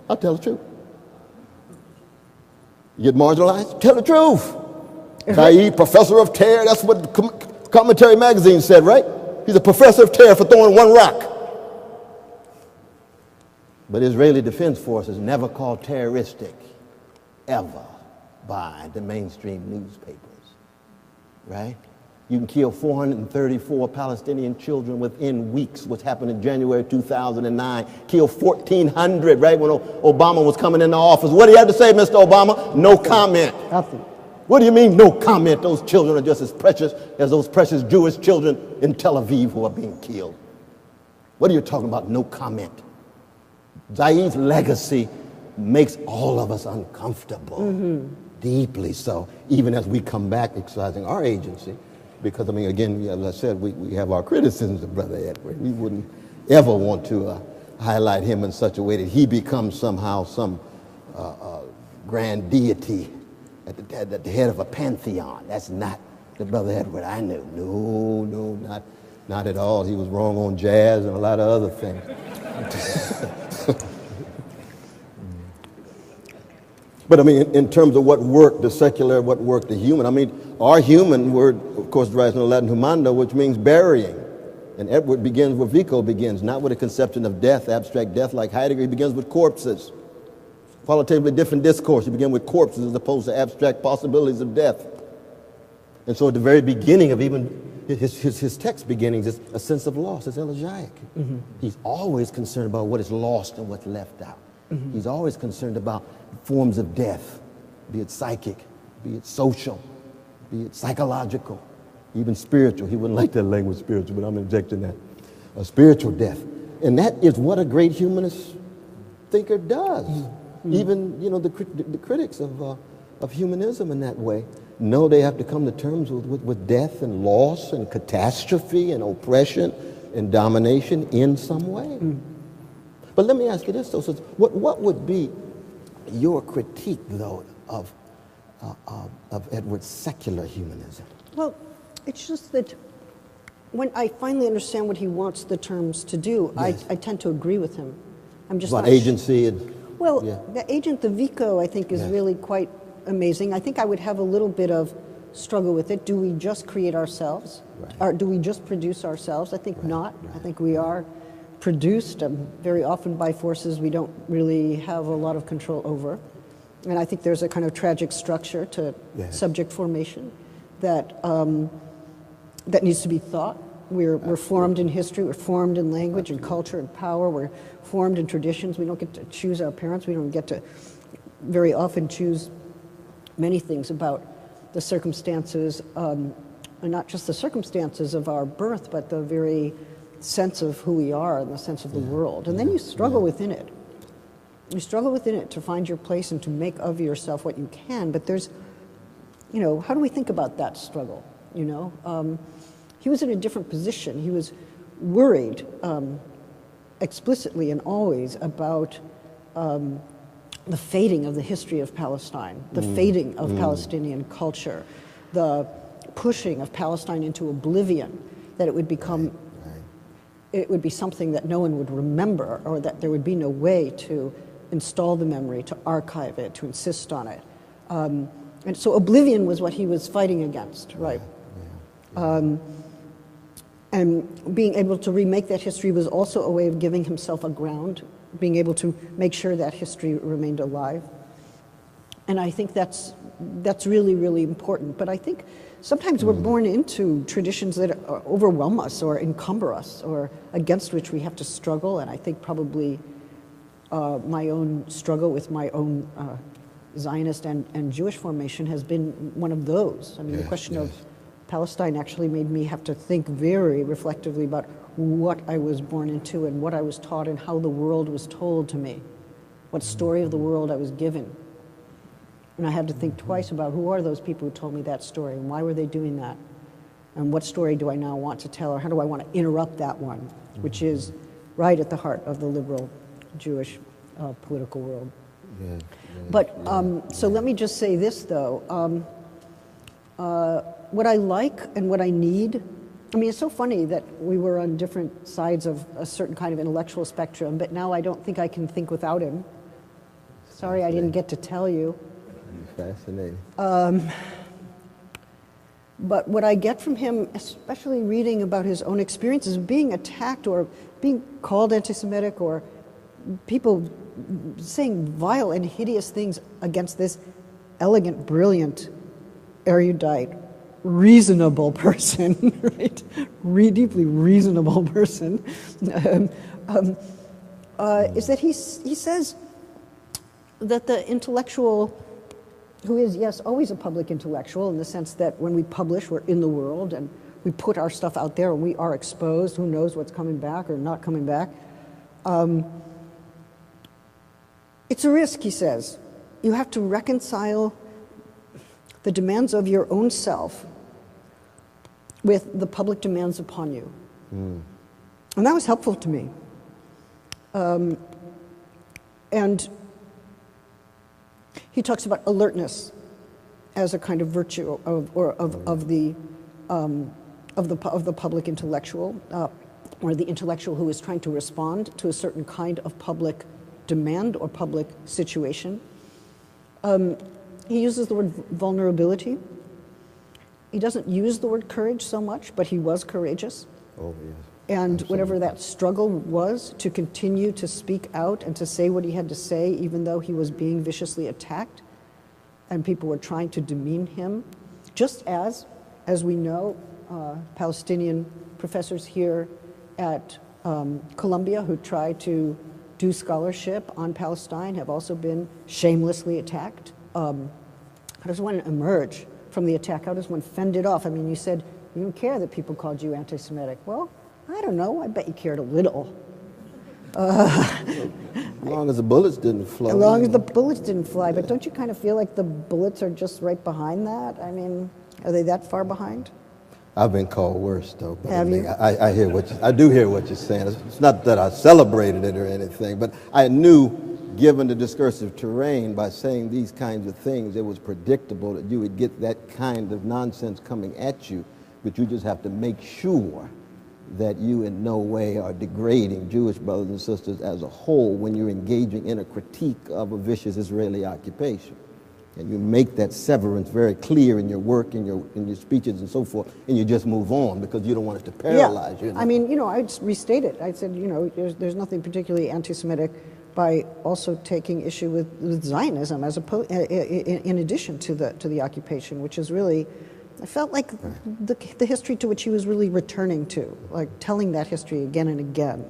Speaker 5: I'll tell the truth. You get marginalized? Tell the truth. Said, professor of terror, that's what Commentary Magazine said, right? He's a professor of terror for throwing one rock. But Israeli Defense Forces never called terroristic, ever, by the mainstream newspapers, right? You can kill 434 Palestinian children within weeks, which happened in January 2009. Kill 1,400, right, when Obama was coming into office. What do you have to say, Mr. Obama? No comment.
Speaker 3: Nothing.
Speaker 5: What do you mean, no comment? Those children are just as precious as those precious Jewish children in Tel Aviv who are being killed. What are you talking about, no comment? Said's legacy makes all of us uncomfortable, deeply so, even as we come back exercising our agency. Because, again, as I said, we have our criticisms of Brother Edward. We wouldn't ever want to highlight him in such a way that he becomes somehow some grand deity at the head of a pantheon. That's not the Brother Edward I knew. No, not at all. He was wrong on jazz and a lot of other things. But in terms of what worked, the secular, what worked the human, our human word, of course, derives from the Latin humando, which means burying. And Edward begins where Vico begins, not with a conception of death, abstract death like Heidegger. He begins with corpses. Qualitatively different discourse. You begin with corpses as opposed to abstract possibilities of death. And so at the very beginning of even his text beginnings is a sense of loss. It's elegiac. He's always concerned about what is lost and what's left out. He's always concerned about forms of death, be it psychic, be it social, be it psychological, even spiritual. He wouldn't like that language, spiritual, but I'm injecting that. A spiritual death. And that is what a great humanist thinker does. Even, the critics of humanism in that way know they have to come to terms with death and loss and catastrophe and oppression and domination in some way. But let me ask you this, though. So what would be your critique, though, of
Speaker 4: of Edward's secular humanism?
Speaker 3: Well, it's just that when I finally understand what he wants the terms to do,
Speaker 4: Yes.
Speaker 3: I tend to agree with him. I'm just
Speaker 4: About
Speaker 3: not
Speaker 4: agency and
Speaker 3: Well,
Speaker 4: yeah.
Speaker 3: the agent, the Vico, I think is
Speaker 4: Yes.
Speaker 3: really quite amazing. I think I would have a little bit of struggle with it. Do we just create ourselves?
Speaker 4: Right.
Speaker 3: Or do we just produce ourselves? I think not. I think we are produced very often by forces we don't really have a lot of control over. And I think there's a kind of tragic structure to
Speaker 4: Yes.
Speaker 3: subject formation that that needs to be thought. We're formed in history, we're formed in language and culture and power, we're formed in traditions. We don't get to choose our parents, we don't get to very often choose many things about the circumstances, and not just the circumstances of our birth, but the very sense of who we are and the sense of the world. And then you struggle within it. You struggle within it to find your place and to make of yourself what you can, but there's, how do we think about that struggle, He was in a different position. He was worried explicitly and always about the fading of the history of Palestine, the fading of Palestinian culture, the pushing of Palestine into oblivion, that it would become, it would be something that no one would remember, or that there would be no way to install the memory, to archive it, to insist on it. And so oblivion was what he was fighting against, right? And being able to remake that history was also a way of giving himself a ground, being able to make sure that history remained alive. And I think that's really, really important. But I think sometimes we're born into traditions that overwhelm us or encumber us or against which we have to struggle. And I think probably my own struggle with my own Zionist and Jewish formation has been one of those. I mean, the question of Palestine actually made me have to think very reflectively about what I was born into and what I was taught and how the world was told to me, what story of the world I was given. And I had to think twice about who are those people who told me that story and why were they doing that? And what story do I now want to tell, or how do I want to interrupt that one, which is right at the heart of the liberal Jewish political world. But so let me just say this, though. What I like and what I need, I mean, it's so funny that we were on different sides of a certain kind of intellectual spectrum, but now I don't think I can think without him. Sorry I didn't get to tell you.
Speaker 4: Fascinating.
Speaker 3: But what I get from him, especially reading about his own experiences of being attacked or being called anti-Semitic or people saying vile and hideous things against this elegant, brilliant, erudite, reasonable person, right? Deeply reasonable person, is that he says that the intellectual, who is, yes, always a public intellectual in the sense that when we publish, we're in the world and we put our stuff out there and we are exposed, who knows what's coming back or not coming back. It's a risk, he says. You have to reconcile the demands of your own self with the public demands upon you. And that was helpful to me. And he talks about alertness as a kind of virtue of the public intellectual, or the intellectual who is trying to respond to a certain kind of public demand or public situation. He uses the word vulnerability. He doesn't use the word courage so much, but he was courageous.
Speaker 4: Oh, yes.
Speaker 3: And
Speaker 4: Absolutely.
Speaker 3: whatever that struggle was, to continue to speak out and to say what he had to say, even though he was being viciously attacked and people were trying to demean him, just as we know, Palestinian professors here at Columbia who try to do scholarship on Palestine have also been shamelessly attacked. How does one emerge from the attack? How does one fend it off? I mean, you said you don't care that people called you anti-Semitic. Well, I don't know. I bet you cared a little.
Speaker 4: As long as the bullets didn't fly.
Speaker 3: As long as the bullets didn't fly. But don't you kind of feel like the bullets are just right behind that? I mean, are they that far behind?
Speaker 4: I've been called worse, though. But
Speaker 3: Have you?
Speaker 4: I hear I do hear what you're saying. It's not that I celebrated it or anything, but I knew given the discursive terrain by saying these kinds of things, it was predictable that you would get that kind of nonsense coming at you, but you just have to make sure that you in no way are degrading Jewish brothers and sisters as a whole when you're engaging in a critique of a vicious Israeli occupation. And you make that severance very clear in your work, in your speeches and so forth, and you just move on because you don't want it to paralyze you.
Speaker 3: I mean, I just restate it. I said, there's nothing particularly anti-Semitic by also taking issue with Zionism as in addition to the occupation, which is really, I felt like the history to which he was really returning to, like telling that history again and again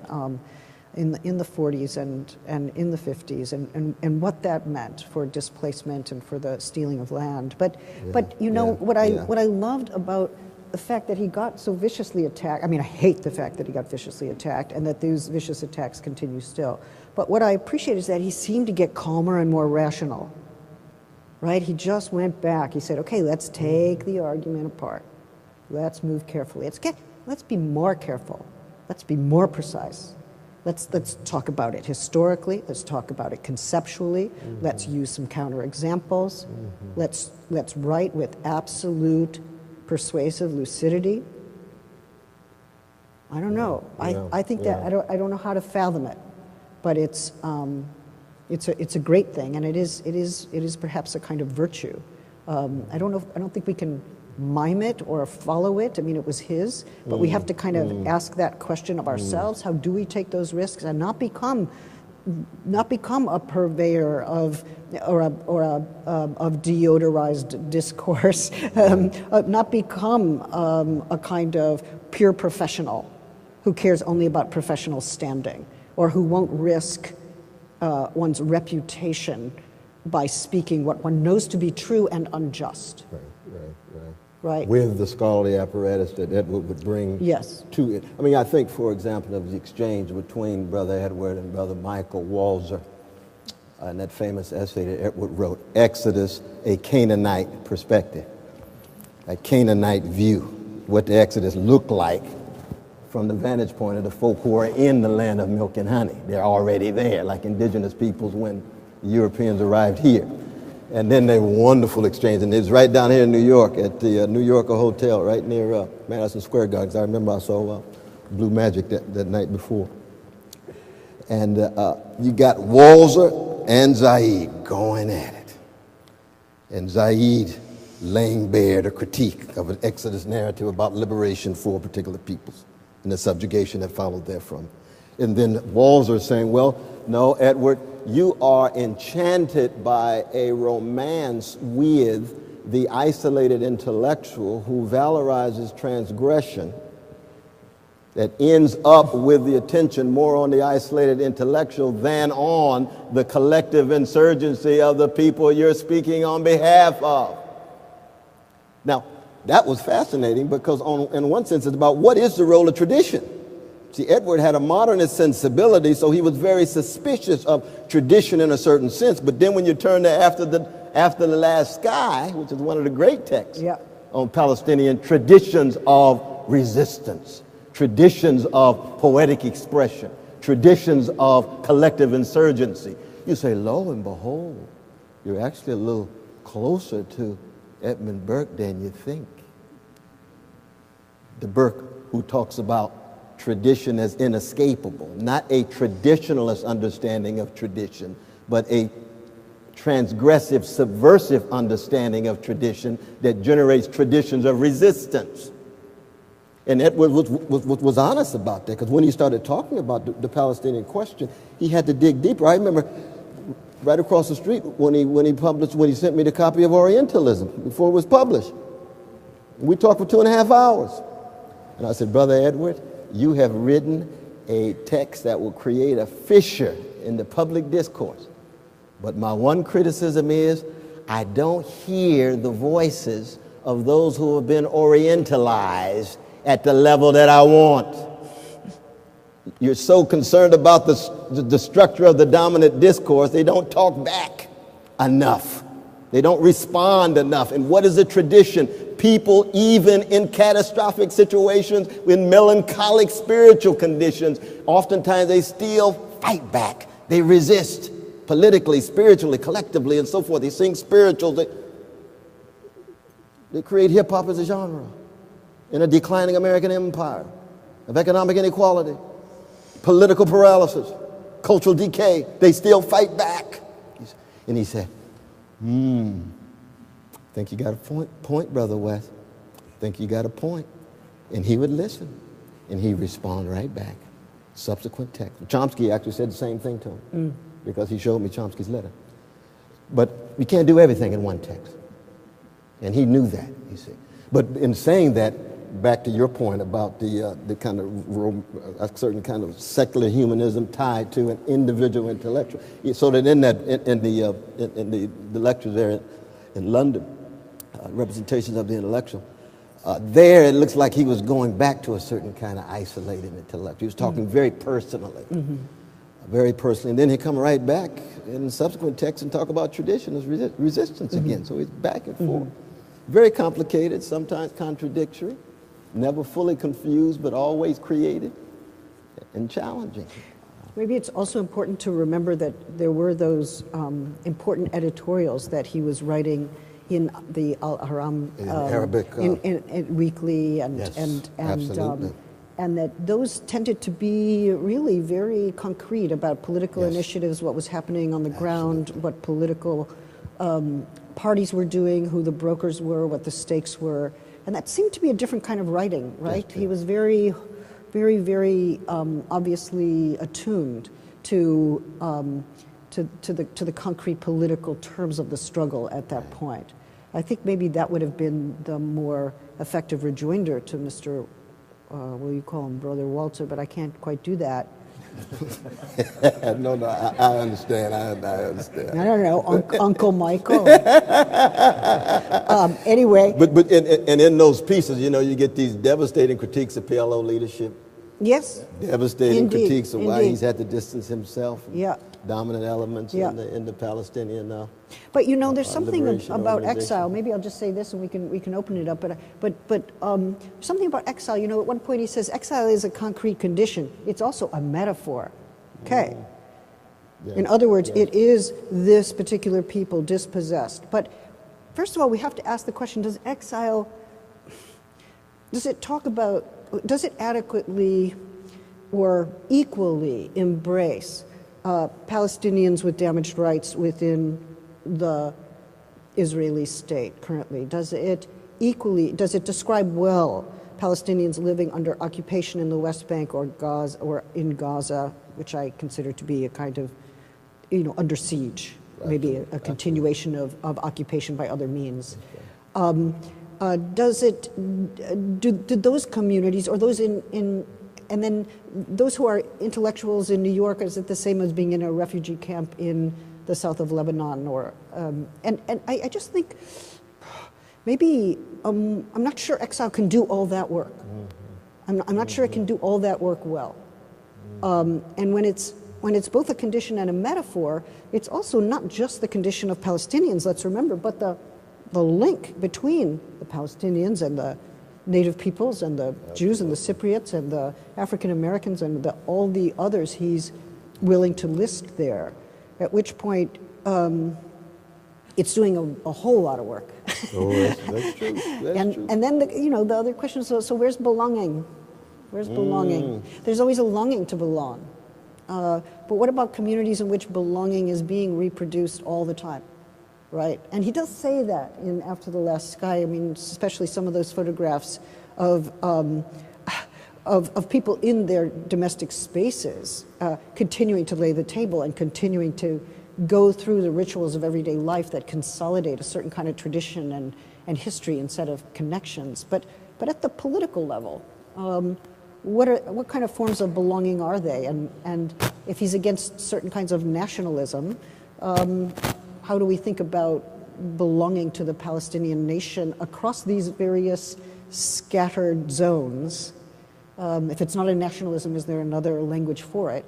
Speaker 3: in the 40s and in the 50s, and what that meant for displacement and for the stealing of land. But what I loved about the fact that he got so viciously attacked, I mean, I hate the fact that he got viciously attacked and that these vicious attacks continue still. But what I appreciate is that he seemed to get calmer and more rational. Right? He just went back. He said, okay, let's take the argument apart. Let's move carefully. Let's be more careful. Let's be more precise. Let's talk about it historically. Let's talk about it conceptually. Let's use some counterexamples. Let's write with absolute persuasive lucidity. I don't know. I think that I don't know how to fathom it, but it's a great thing, and it is perhaps a kind of virtue. I don't think we can mime it or follow it. I mean, it was his, but we have to kind of ask that question of ourselves: how do we take those risks and not become a purveyor of deodorized discourse, not become a kind of pure professional who cares only about professional standing, or who won't risk one's reputation by speaking what one knows to be true and unjust. Right.
Speaker 4: With the scholarly apparatus that Edward would bring to it. I mean, I think, for example, of the exchange between Brother Edward and Brother Michael Walzer in that famous essay that Edward wrote, Exodus, a Canaanite perspective, a Canaanite view, what the Exodus looked like from the vantage point of the folk who are in the land of milk and honey. They're already there, like indigenous peoples when the Europeans arrived here. And then they were wonderful exchanges. And it was right down here in New York at the New Yorker Hotel, right near Madison Square Garden, 'cause I remember I saw Blue Magic that night before. And you got Walzer and Zaid going at it. And Zaid laying bare the critique of an Exodus narrative about liberation for particular peoples and the subjugation that followed therefrom. And then Walzer saying, well, no, Edward, you are enchanted by a romance with the isolated intellectual who valorizes transgression that ends up with the attention more on the isolated intellectual than on the collective insurgency of the people you're speaking on behalf of. Now, that was fascinating because in one sense it's about what is the role of tradition. See, Edward had a modernist sensibility, so he was very suspicious of tradition in a certain sense. But then when you turn to After the Last Sky, which is one of the great texts on Palestinian traditions of resistance, traditions of poetic expression, traditions of collective insurgency, you say, lo and behold, you're actually a little closer to Edmund Burke than you think. The Burke who talks about tradition as inescapable, not a traditionalist understanding of tradition, but a transgressive, subversive understanding of tradition that generates traditions of resistance. And Edward was honest about that, because when he started talking about the Palestinian question, he had to dig deeper. I remember right across the street when he sent me the copy of Orientalism before it was published. We talked for 2.5 hours. And I said, Brother Edward, you have written a text that will create a fissure in the public discourse. But my one criticism is I don't hear the voices of those who have been orientalized at the level that I want. You're so concerned about the structure of the dominant discourse, they don't talk back enough. They don't respond enough. And what is a tradition? People, even in catastrophic situations, in melancholic spiritual conditions, oftentimes they still fight back. They resist.
Speaker 5: politically, spiritually, collectively, and so forth. They sing spirituals. They create hip-hop as a genre in a declining American empire of economic inequality, political paralysis, cultural decay. They still fight back. And he said, think you got a point, Brother West. Think you got a point. And he would listen, and he'd respond right back. Subsequent text. Chomsky actually said the same thing to him because he showed me Chomsky's letter. But we can't do everything in one text. And he knew that, you see. But in saying that, back to your point about the kind of a certain kind of secular humanism tied to an individual intellectual. So that in the lectures there in London, representations of the intellectual, there it looks like he was going back to a certain kind of isolated intellect. He was talking very personally, very personally. And then he'd come right back in subsequent texts and talk about tradition as resistance again. So he's back and forth. Very complicated, sometimes contradictory, never fully confused, but always creative and challenging.
Speaker 3: Maybe it's also important to remember that there were those important editorials that he was writing in the Al-Haram
Speaker 5: Arabic
Speaker 3: in weekly and that those tended to be really very concrete about political initiatives, what was happening on the ground, what political parties were doing, who the brokers were, what the stakes were, and that seemed to be a different kind of writing, right? He was very, very, very obviously attuned to the concrete political terms of the struggle at that point. I think maybe that would have been the more effective rejoinder to Mr. Well, you call him Brother Walter, but I can't quite do that.
Speaker 5: No, I understand. I understand.
Speaker 3: I don't know, Uncle Michael. Anyway.
Speaker 5: But in those pieces, you know, you get these devastating critiques of PLO leadership.
Speaker 3: Yes.
Speaker 5: Devastating critiques of why he's had to distance himself from dominant elements in the Palestinian.
Speaker 3: But you know, there's something about exile. Maybe I'll just say this, and we can open it up. But something about exile. You know, at one point he says exile is a concrete condition. It's also a metaphor. Okay. In other words, it is this particular people dispossessed. But first of all, we have to ask the question: does exile? Does it talk about? Does it adequately or equally embrace Palestinians with damaged rights within the Israeli state currently? Does it describe well Palestinians living under occupation in the West Bank or Gaza, or in Gaza, which I consider to be a kind of, you know, under siege, maybe a continuation of occupation by other means? Does it, do those communities, or those and then those who are intellectuals in New York, is it the same as being in a refugee camp in the south of Lebanon? Or, and I just think maybe, I'm not sure exile can do all that work. I'm not sure it can do all that work well. And when it's both a condition and a metaphor, it's also not just the condition of Palestinians, let's remember, but the link between the Palestinians and the native peoples and the Jews and the Cypriots and the African Americans and all the others he's willing to list there, at which point it's doing a whole lot of work.
Speaker 5: Oh, that's true.
Speaker 3: And then the other question is, so where's belonging? Where's belonging? There's always a longing to belong. But what about communities in which belonging is being reproduced all the time? Right, and he does say that in After the Last Sky. I mean, especially some of those photographs of people in their domestic spaces continuing to lay the table and continuing to go through the rituals of everyday life that consolidate a certain kind of tradition and history and set of connections. But at the political level, what kind of forms of belonging are they? And if he's against certain kinds of nationalism, how do we think about belonging to the Palestinian nation across these various scattered zones? If it's not a nationalism, is there another language for it?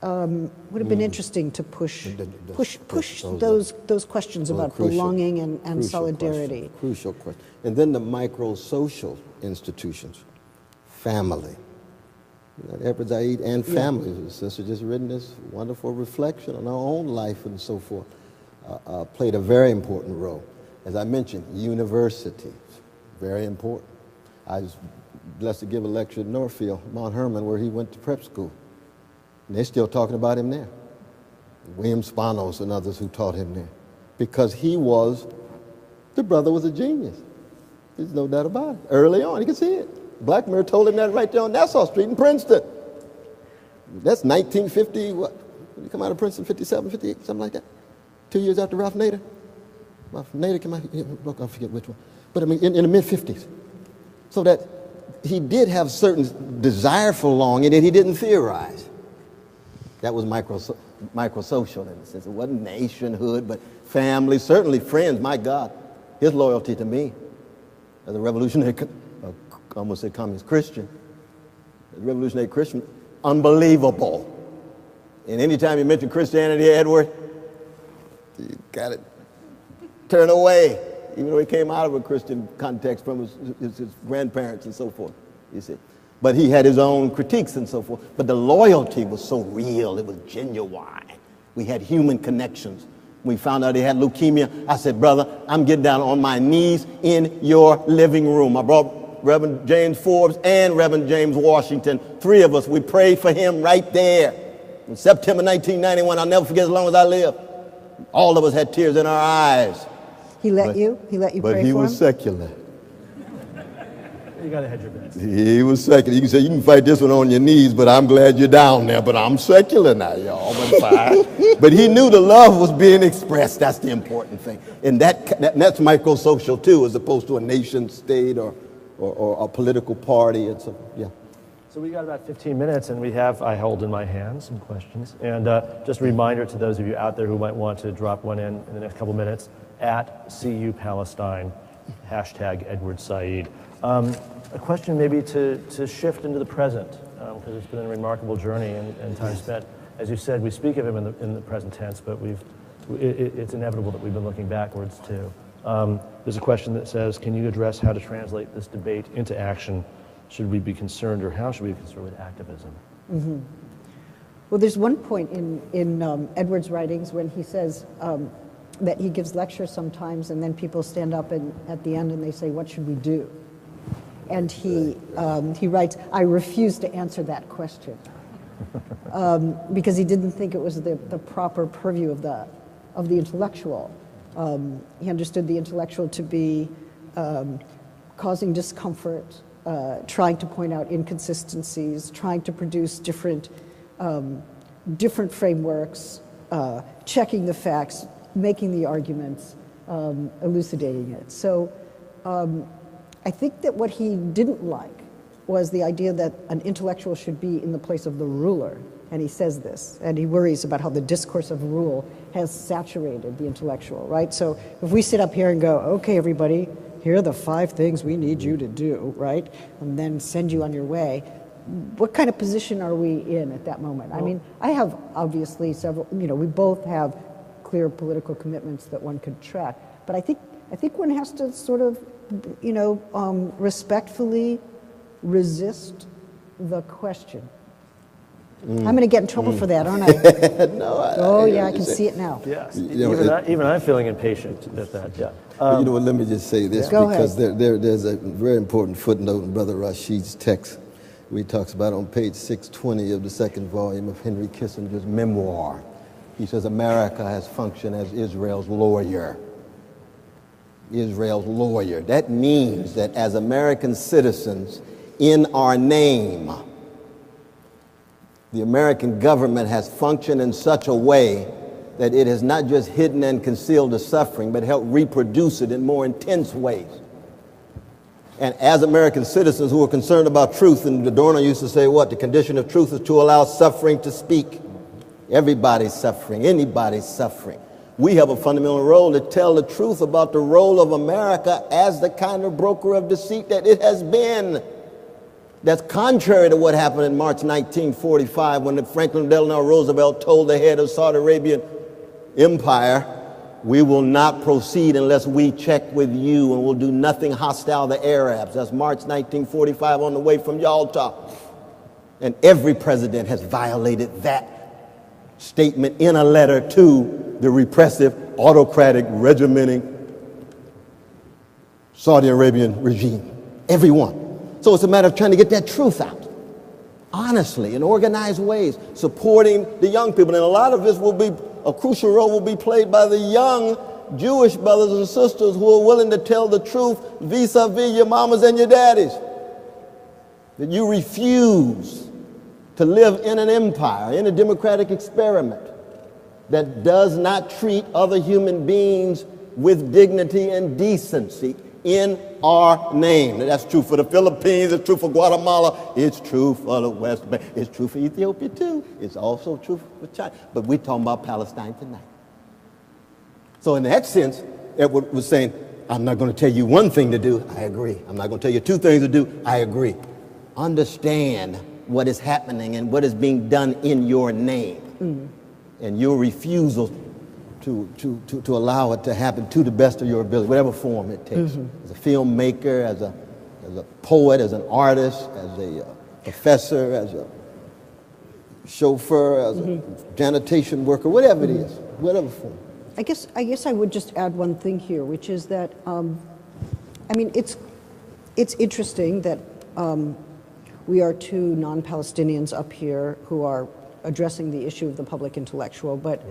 Speaker 3: Would have been interesting to push those questions about belonging and solidarity.
Speaker 5: Crucial question. And then the micro-social institutions, family,
Speaker 4: Edward Said and family. The sister just written this wonderful reflection on her own life and so forth. Played a very important role. As I mentioned, universities, very important. I was blessed to give a lecture at Northfield, Mount Hermon, where he went to prep school. And they're still talking about him there. William Spanos and others who taught him there. Because the brother was a genius. There's no doubt about it. Early on, you can see it. Blackmer told him that right there on Nassau Street in Princeton. That's 1950, what? You come out of Princeton, 57, 58, something like that. 2 years after Ralph Nader. Ralph Nader came out, I forget which one. But I mean, in the mid-50s. So that he did have certain desire for longing that he didn't theorize. That was microsocial in a sense. It wasn't nationhood, but family, certainly friends. My God, his loyalty to me as a revolutionary, I almost said communist Christian, as a revolutionary Christian, unbelievable. And anytime you mention Christianity, Edward, you got to turn away, even though he came out of a Christian context from his grandparents and so forth, you see. But he had his own critiques and so forth. But the loyalty was so real, it was genuine. We had human connections. We found out he had leukemia. I said, brother, I'm getting down on my knees in your living room. I brought Reverend James Forbes and Reverend James Washington. 3 of us, we prayed for him right there. In September 1991, I'll never forget as long as I live. All of us had tears in our eyes.
Speaker 3: He let you pray for him?
Speaker 4: But he was secular.
Speaker 2: You got to hedge your bets.
Speaker 4: He was secular. You can say, you can fight this one on your knees, but I'm glad you're down there. But I'm secular now, y'all. But he knew the love was being expressed. That's the important thing. And that's microsocial, too, as opposed to a nation state or a political party. And so, yeah.
Speaker 2: So we got about 15 minutes, and I hold in my hand some questions. And just a reminder to those of you out there who might want to drop one in the next couple minutes, at CU Palestine, hashtag Edward Said. A question maybe to shift into the present, because it's been a remarkable journey and time spent. As you said, we speak of him in the present tense, but it's inevitable that we've been looking backwards too. There's a question that says, can you address how to translate this debate into action? Should we be concerned, or how should we be concerned with activism?
Speaker 3: Mm-hmm. Well, there's one point in Edward's writings when he says that he gives lectures sometimes, and then people stand up at the end and they say, what should we do? And he writes, I refuse to answer that question, because he didn't think it was the proper purview of the intellectual. He understood the intellectual to be causing discomfort, trying to point out inconsistencies, trying to produce different frameworks, checking the facts, making the arguments, elucidating it. So I think that what he didn't like was the idea that an intellectual should be in the place of the ruler. And he says this, and he worries about how the discourse of rule has saturated the intellectual, right? So if we sit up here and go, okay, everybody, here are the 5 things we need you to do, right? And then send you on your way. What kind of position are we in at that moment? I mean, I have obviously several, we both have clear political commitments that one could track. But I think one has to sort of, respectfully resist the question. I'm going to get in trouble for that, aren't I?
Speaker 4: No,
Speaker 3: I can see it now.
Speaker 2: Yes, even I'm feeling impatient at that, yeah.
Speaker 4: You know what, let me just say this, because there's a very important footnote in Brother Rashid's text where he talks about on page 620 of the 2nd volume of Henry Kissinger's memoir. He says, America has functioned as Israel's lawyer. Israel's lawyer. That means that as American citizens, in our name, the American government has functioned in such a way that it has not just hidden and concealed the suffering, but helped reproduce it in more intense ways. And as American citizens who are concerned about truth, and Adorno used to say, the condition of truth is to allow suffering to speak. Everybody's suffering, anybody's suffering. We have a fundamental role to tell the truth about the role of America as the kind of broker of deceit that it has been. That's contrary to what happened in March 1945 when Franklin Delano Roosevelt told the head of Saudi Arabian Empire, we will not proceed unless we check with you, and we'll do nothing hostile to Arabs. That's March 1945 on the way from Yalta.
Speaker 5: And every president has violated that statement in a letter to the repressive, autocratic, regimenting Saudi Arabian regime. Every one. So it's a matter of trying to get that truth out, honestly, in organized ways, supporting the young people. And a lot of this will be, a crucial role will be played by the young Jewish brothers and sisters who are willing to tell the truth vis-a-vis your mamas and your daddies. That you refuse to live in an empire, in a democratic experiment that does not treat other human beings with dignity and decency in our name. That's true for the Philippines, it's true for Guatemala, it's true for the West Bank, it's true for Ethiopia too, it's also true for China. But we're talking about Palestine tonight. So in that sense, Edward was saying, I'm not going to tell you one thing to do, I agree. I'm not going to tell you two things to do, I agree. Understand what is happening and what is being done in your name. And your refusal to allow it to happen to the best of your ability, whatever form it takes. As a filmmaker, as a poet, as an artist, as a professor, as a chauffeur, as a sanitation worker, whatever it is, whatever form.
Speaker 3: I guess I would just add one thing here, which is that, I mean, it's interesting that we are two non-Palestinians up here who are addressing the issue of the public intellectual, but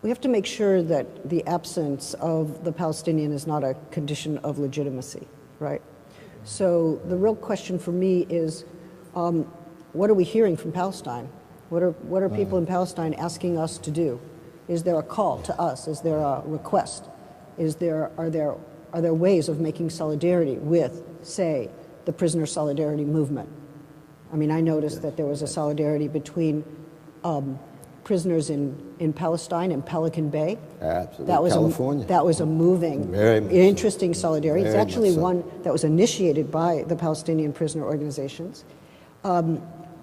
Speaker 3: we have to make sure that the absence of the Palestinian is not a condition of legitimacy, right? So the real question for me is, what are we hearing from Palestine? What are people in Palestine asking us to do? Is there a call to us? Is there a request? Are there ways of making solidarity with, say, the prisoner solidarity movement? I mean, I noticed that there was a solidarity between prisoners in Palestine and Pelican Bay.
Speaker 5: Absolutely.
Speaker 3: That was a moving, interesting solidarity. It's actually one that was initiated by the Palestinian prisoner organizations.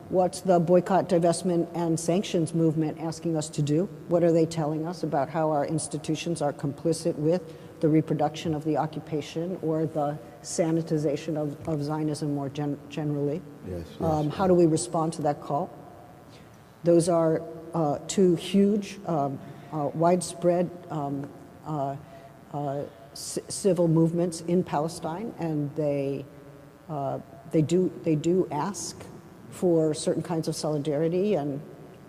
Speaker 3: What's the boycott, divestment, and sanctions movement asking us to do? What are they telling us about how our institutions are complicit with the reproduction of the occupation or the sanitization of Zionism more generally? How do we respond to that call? Those are two huge, widespread civil movements in Palestine, and they do ask for certain kinds of solidarity, and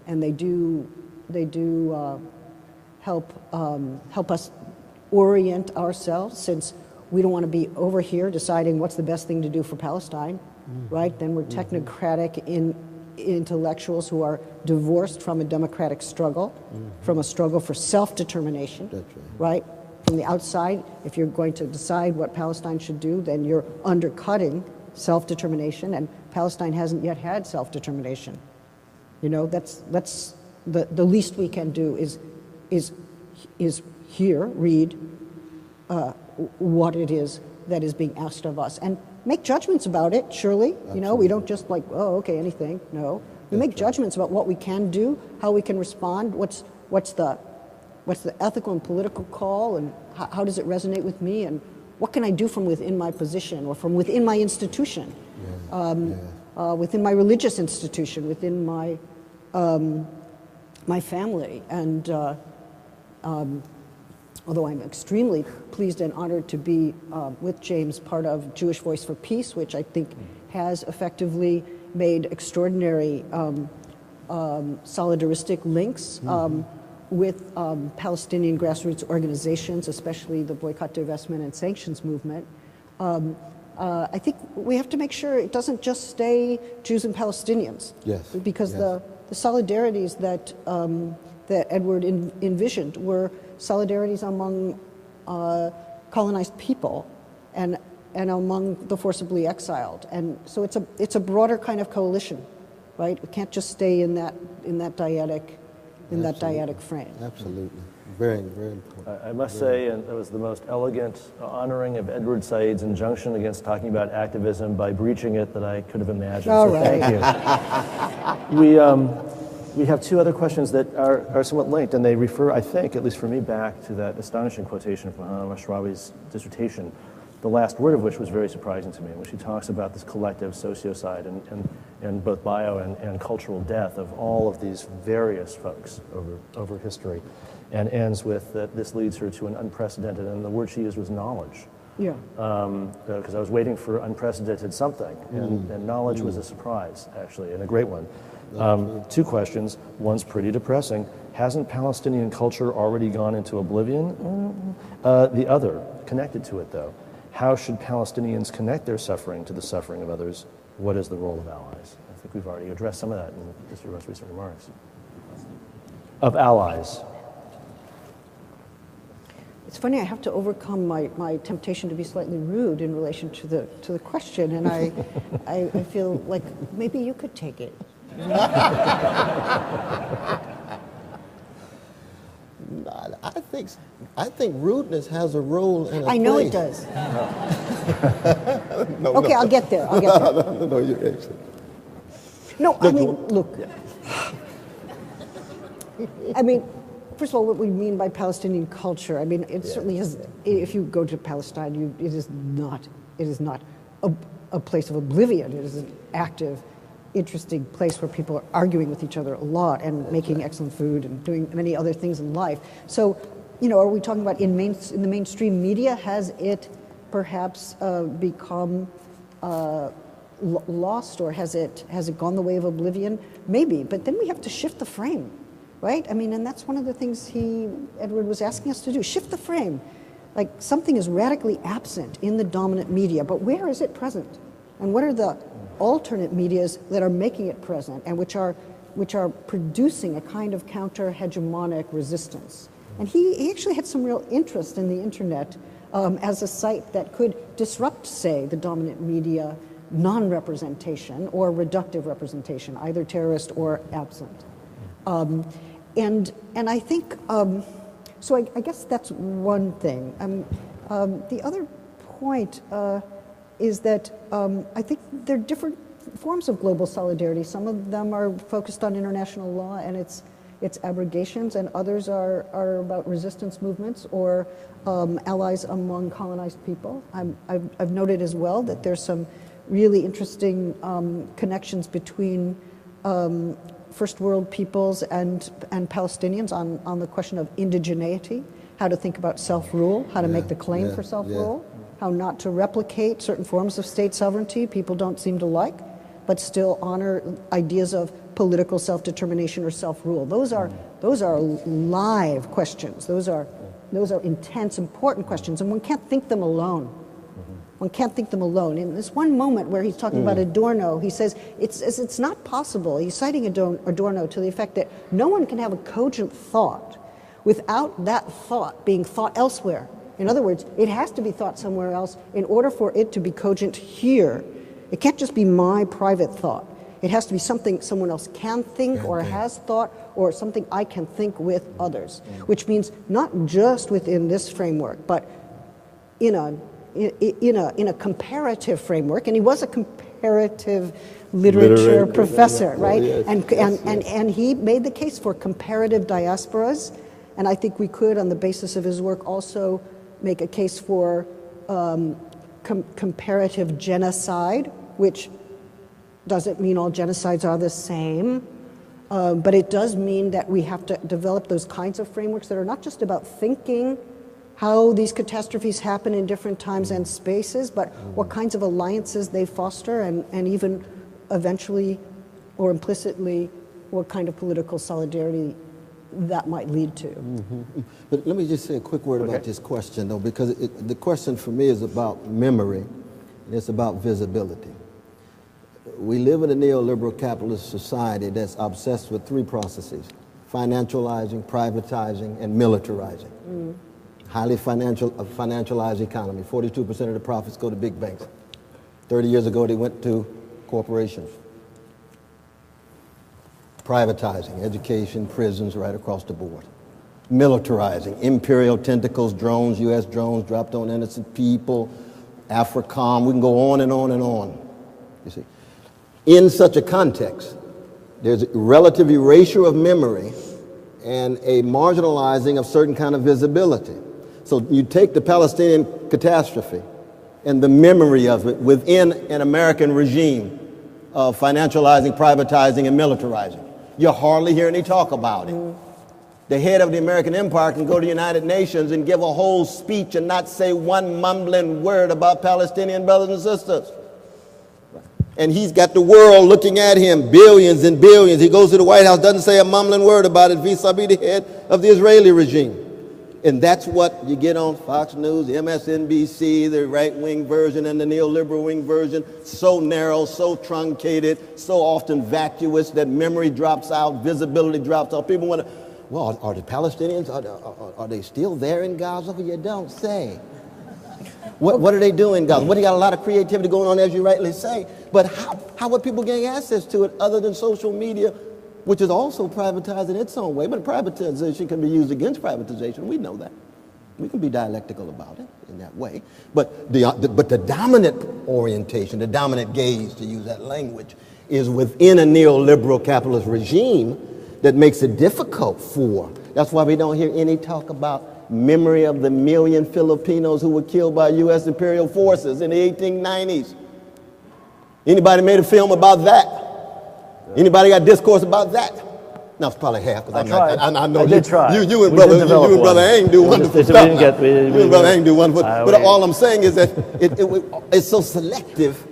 Speaker 3: they do help us orient ourselves, since we don't want to be over here deciding what's the best thing to do for Palestine, right? Then we're technocratic intellectuals who are divorced from a democratic struggle, from a struggle for self-determination, right? From the outside, if you're going to decide what Palestine should do, then you're undercutting self-determination, and Palestine hasn't yet had self-determination. You know, that's the least we can do is hear, read what it is that is being asked of us, and make judgments about it. Surely, you know, we don't just like, oh, okay, anything. No, we make judgments about what we can do, how we can respond, what's the ethical and political call, and how does it resonate with me, and what can I do from within my position or from within my institution, within my religious institution, within my my family. And although I'm extremely pleased and honored to be with James, part of Jewish Voice for Peace, which I think has effectively made extraordinary solidaristic links with Palestinian grassroots organizations, especially the boycott, divestment, and sanctions movement. I think we have to make sure it doesn't just stay Jews and Palestinians. Because the solidarities that Edward envisioned were solidarities among colonized people and among the forcibly exiled, and so it's a broader kind of coalition, right? We can't just stay in that dyadic frame.
Speaker 4: Absolutely. Very, very important.
Speaker 2: I must say, and that was the most elegant honoring of Edward Said's injunction against talking about activism by breaching it that I could have imagined.
Speaker 3: All
Speaker 2: so
Speaker 3: right.
Speaker 2: Thank you. We have two other questions that are somewhat linked, and they refer, I think, at least for me, back to that astonishing quotation from Muhammad Ashrawi's dissertation. the last word of which was very surprising to me, when she talks about this collective sociocide and both bio and cultural death of all of these various folks over history, and ends with that this leads her to an unprecedented, and the word she used was knowledge.
Speaker 3: Yeah.
Speaker 2: Because I was waiting for unprecedented something, and knowledge was a surprise, actually, and a great one. Two questions. One's pretty depressing. Hasn't Palestinian culture already gone into oblivion? The other, connected to it though, how should Palestinians connect their suffering to the suffering of others? What is the role of allies? I think we've already addressed some of that in just your most recent remarks. Of allies.
Speaker 3: It's funny, I have to overcome my temptation to be slightly rude in relation to the question, and I feel like maybe you could take it.
Speaker 4: I think rudeness has a role in a
Speaker 3: I know
Speaker 4: place.
Speaker 3: it does.
Speaker 4: No,
Speaker 3: Okay,
Speaker 4: no.
Speaker 3: I'll get there.
Speaker 4: No, you're excellent.
Speaker 3: No, I mean, look. I mean, first of all, what we mean by Palestinian culture, I mean, it certainly is, if you go to Palestine, it is not a place of oblivion. It is an active, interesting place where people are arguing with each other a lot and making excellent food and doing many other things in life. So, are we talking about in the mainstream media? Has it perhaps become lost, or has it gone the way of oblivion? Maybe, but then we have to shift the frame, right? I mean, and that's one of the things Edward was asking us to do, shift the frame. Like something is radically absent in the dominant media, but where is it present? And what are the alternate medias that are making it present and which are producing a kind of counter-hegemonic resistance? And he actually had some real interest in the internet as a site that could disrupt, say, the dominant media non-representation or reductive representation, either terrorist or absent. And I think, so I guess that's one thing. The other point is that I think there are different forms of global solidarity. Some of them are focused on international law and its abrogations, and others are about resistance movements or allies among colonized people. I've noted as well that there's some really interesting connections between first world peoples and Palestinians on the question of indigeneity, how to think about self-rule, how to make the claim for self-rule, how not to replicate certain forms of state sovereignty people don't seem to like, but still honor ideas of political self-determination or self-rule. Those are live questions. Those are intense, important questions, and one can't think them alone. One can't think them alone. In this one moment where he's talking about Adorno, he says it's not possible. He's citing Adorno to the effect that no one can have a cogent thought without that thought being thought elsewhere. In other words, it has to be thought somewhere else in order for it to be cogent here. It can't just be my private thought. It has to be something someone else can think or has thought, or something I can think with others, which means not just within this framework, but in a comparative framework. And he was a comparative literature professor, right? And he made the case for comparative diasporas. And I think we could, on the basis of his work, also make a case for comparative genocide, which doesn't mean all genocides are the same, but it does mean that we have to develop those kinds of frameworks that are not just about thinking how these catastrophes happen in different times and spaces, but what kinds of alliances they foster, and even eventually or implicitly what kind of political solidarity that might lead to.
Speaker 4: But let me just say a quick word about this question, though, because the question for me is about memory, and it's about visibility. We live in a neoliberal capitalist society that's obsessed with three processes: financializing, privatizing, and militarizing. Highly financialized economy. 42% of the profits go to big banks. 30 years ago, they went to corporations. Privatizing, education, prisons, right across the board. Militarizing, imperial tentacles, drones, U.S. drones dropped on innocent people, AFRICOM, we can go on and on and on, you see. In such a context, there's a relative erasure of memory and a marginalizing of certain kind of visibility. So you take the Palestinian catastrophe,
Speaker 5: and the memory of it within an American regime of financializing, privatizing, and militarizing. You hardly hear any talk about it. The head of the American empire can go to the United Nations and give a whole speech and not say one mumbling word about Palestinian brothers and sisters. And he's got the world looking at him, billions and billions. He goes to the White House, doesn't say a mumbling word about it vis-a-vis the head of the Israeli regime. And that's what you get on Fox News, MSNBC, the right-wing version and the neoliberal wing version, so narrow, so truncated, so often vacuous that memory drops out, visibility drops out. People wonder, well, are the Palestinians, are they still there in Gaza? Well, you don't say. What are they doing in Gaza? Well, they got a lot of creativity going on, as you rightly say. But how are people getting access to it other than social media, which is also privatized in its own way? But privatization can be used against privatization. We know that. We can be dialectical about it in that way. But the dominant orientation, the dominant gaze, to use that language, is within a neoliberal capitalist regime that makes it difficult for. That's why we don't hear any talk about memory of the million Filipinos who were killed by U.S. imperial forces in the 1890s. Anybody made a film about that? Anybody got discourse about that? No, it's probably half.
Speaker 2: I tried.
Speaker 5: I know
Speaker 2: I did try.
Speaker 5: You and Brother Ang do wonderful stuff. You and Brother Ang do wonderful. But all I'm saying is that it's so selective,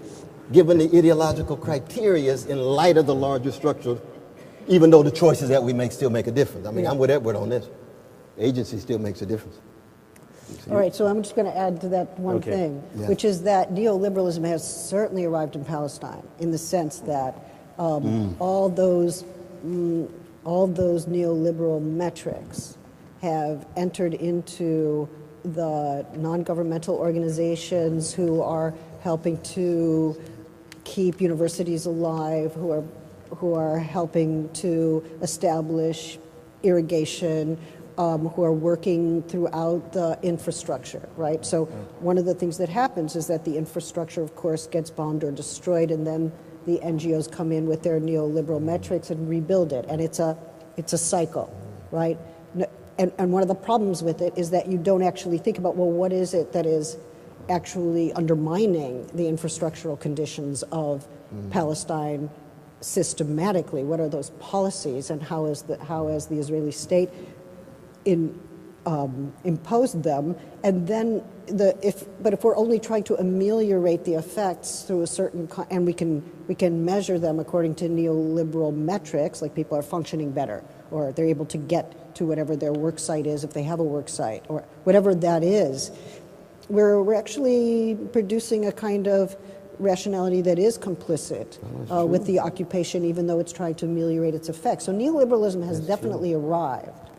Speaker 5: given the ideological criteria in light of the larger structure, even though the choices that we make still make a difference. I mean, I'm with Edward on this. Agency still makes a difference.
Speaker 3: All right, so I'm just going to add to that one thing, which is that neoliberalism has certainly arrived in Palestine in the sense that all those neoliberal metrics have entered into the non-governmental organizations who are helping to keep universities alive, who are helping to establish irrigation, who are working throughout the infrastructure, right? So one of the things that happens is that the infrastructure, of course, gets bombed or destroyed, and then the NGOs come in with their neoliberal metrics and rebuild it, and it's a cycle, right? And one of the problems with it is that you don't actually think about, well, what is it that is actually undermining the infrastructural conditions of Palestine systematically? What are those policies, and how has the Israeli state imposed them? And then if we're only trying to ameliorate the effects through a certain and we can measure them according to neoliberal metrics, like people are functioning better, or they're able to get to whatever their work site is if they have a work site, or whatever that is, we're actually producing a kind of rationality that is complicit with the occupation, even though it's trying to ameliorate its effects. So neoliberalism has definitely arrived.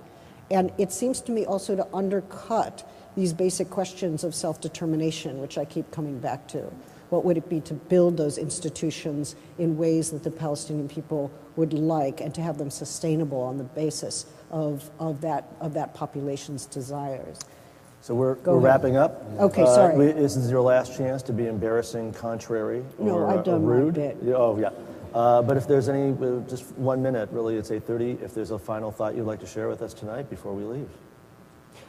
Speaker 3: And it seems to me also to undercut these basic questions of self-determination, which I keep coming back to. What would it be to build those institutions in ways that the Palestinian people would like, and to have them sustainable on the basis of that population's desires?
Speaker 2: So we're wrapping up.
Speaker 3: Okay, sorry.
Speaker 2: This is your last chance to be embarrassing, contrary, or
Speaker 3: I've done
Speaker 2: rude.
Speaker 3: my bit.
Speaker 2: Oh, yeah. But if there's any, just 1 minute, really, it's 8:30. If there's a final thought you'd like to share with us tonight before we leave.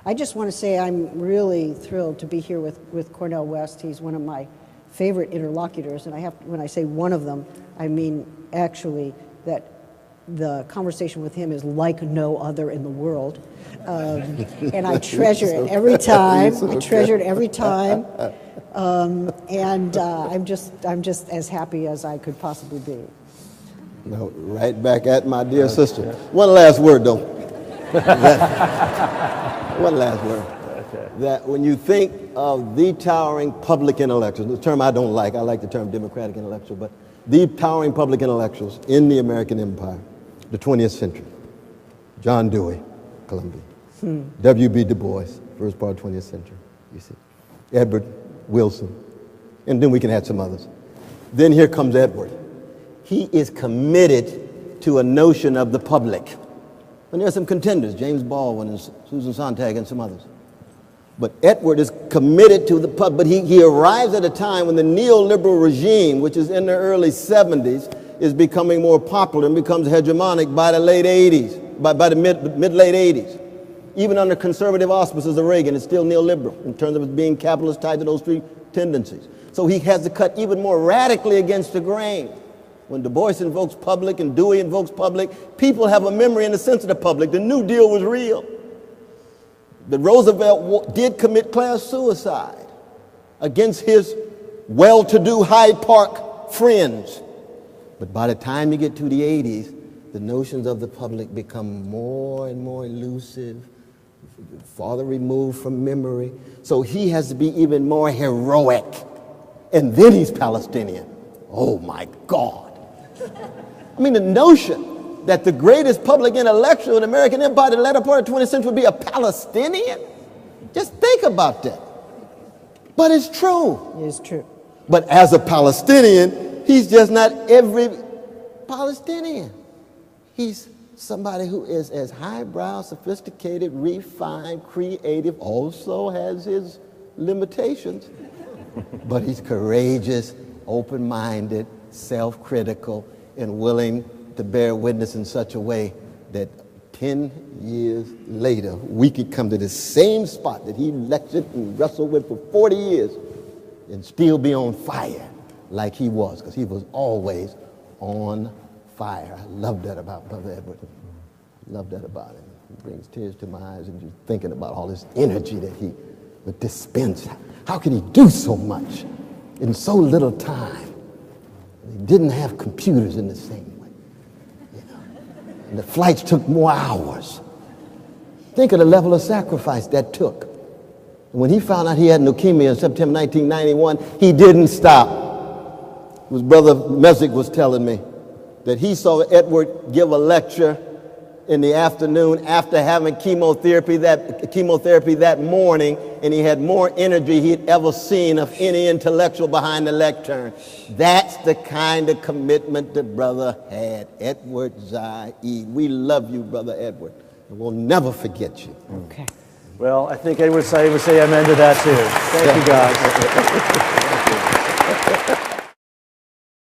Speaker 3: I just want to say I'm really thrilled to be here with Cornel West. He's one of my favorite interlocutors, and when I say one of them, I mean actually that the conversation with him is like no other in the world, and I treasure it every time. I treasure it every time, and I'm just as happy as I could possibly be.
Speaker 5: No, right back at my dear sister. One last word, though. One last word. Okay. That when you think of the towering public intellectuals, the term I don't like, I like the term democratic intellectual, but the towering public intellectuals in the American empire, the 20th century, John Dewey, Columbia, W.B. Du Bois, first part of 20th century, you see, Edward Wilson, and then we can add some others. Then here comes Edward. He is committed to a notion of the public. And there are some contenders, James Baldwin and Susan Sontag and some others. But Edward is committed to the public, but he arrives at a time when the neoliberal regime, which is in the early 70s, is becoming more popular and becomes hegemonic by the late 80s, by the mid-late 80s. even under conservative auspices of Reagan, it's still neoliberal in terms of it being capitalist tied to those three tendencies. So he has to cut even more radically against the grain. When Du Bois invokes public and Dewey invokes public, people have a memory in the sense of the public. The New Deal was real. That Roosevelt did commit class suicide against his well-to-do Hyde Park friends. But by the time you get to the 80s, the notions of the public become more and more elusive, farther removed from memory. So he has to be even more heroic. And then he's Palestinian. Oh my God. I mean, the notion that the greatest public intellectual in American empire in the latter part of the 20th century would be a Palestinian? Just think about that. But it's true.
Speaker 3: It is true.
Speaker 5: But as a Palestinian, he's just not every Palestinian. He's somebody who is as highbrow, sophisticated, refined, creative, also has his limitations. But he's courageous, open-minded, self-critical, and willing to bear witness in such a way that 10 years later, we could come to the same spot that he lectured and wrestled with for 40 years and still be on fire like he was, because he was always on fire. I love that about Brother Edward. Love that about him. It brings tears to my eyes and just thinking about all this energy that he would dispense. How could he do so much in so little time? He didn't have computers in the same way. You know? And the flights took more hours. Think of the level of sacrifice that took. And when he found out he had leukemia in September 1991, he didn't stop. His brother Messick was telling me that he saw Edward give a lecture in the afternoon after having chemotherapy that morning, and he had more energy he'd ever seen of any intellectual behind the lectern. That's the kind of commitment that brother had, Edward Said. We love you, Brother Edward, and we'll never forget you.
Speaker 3: Okay.
Speaker 2: Well, I think Edward Said would say amen to that too. Thank you, guys.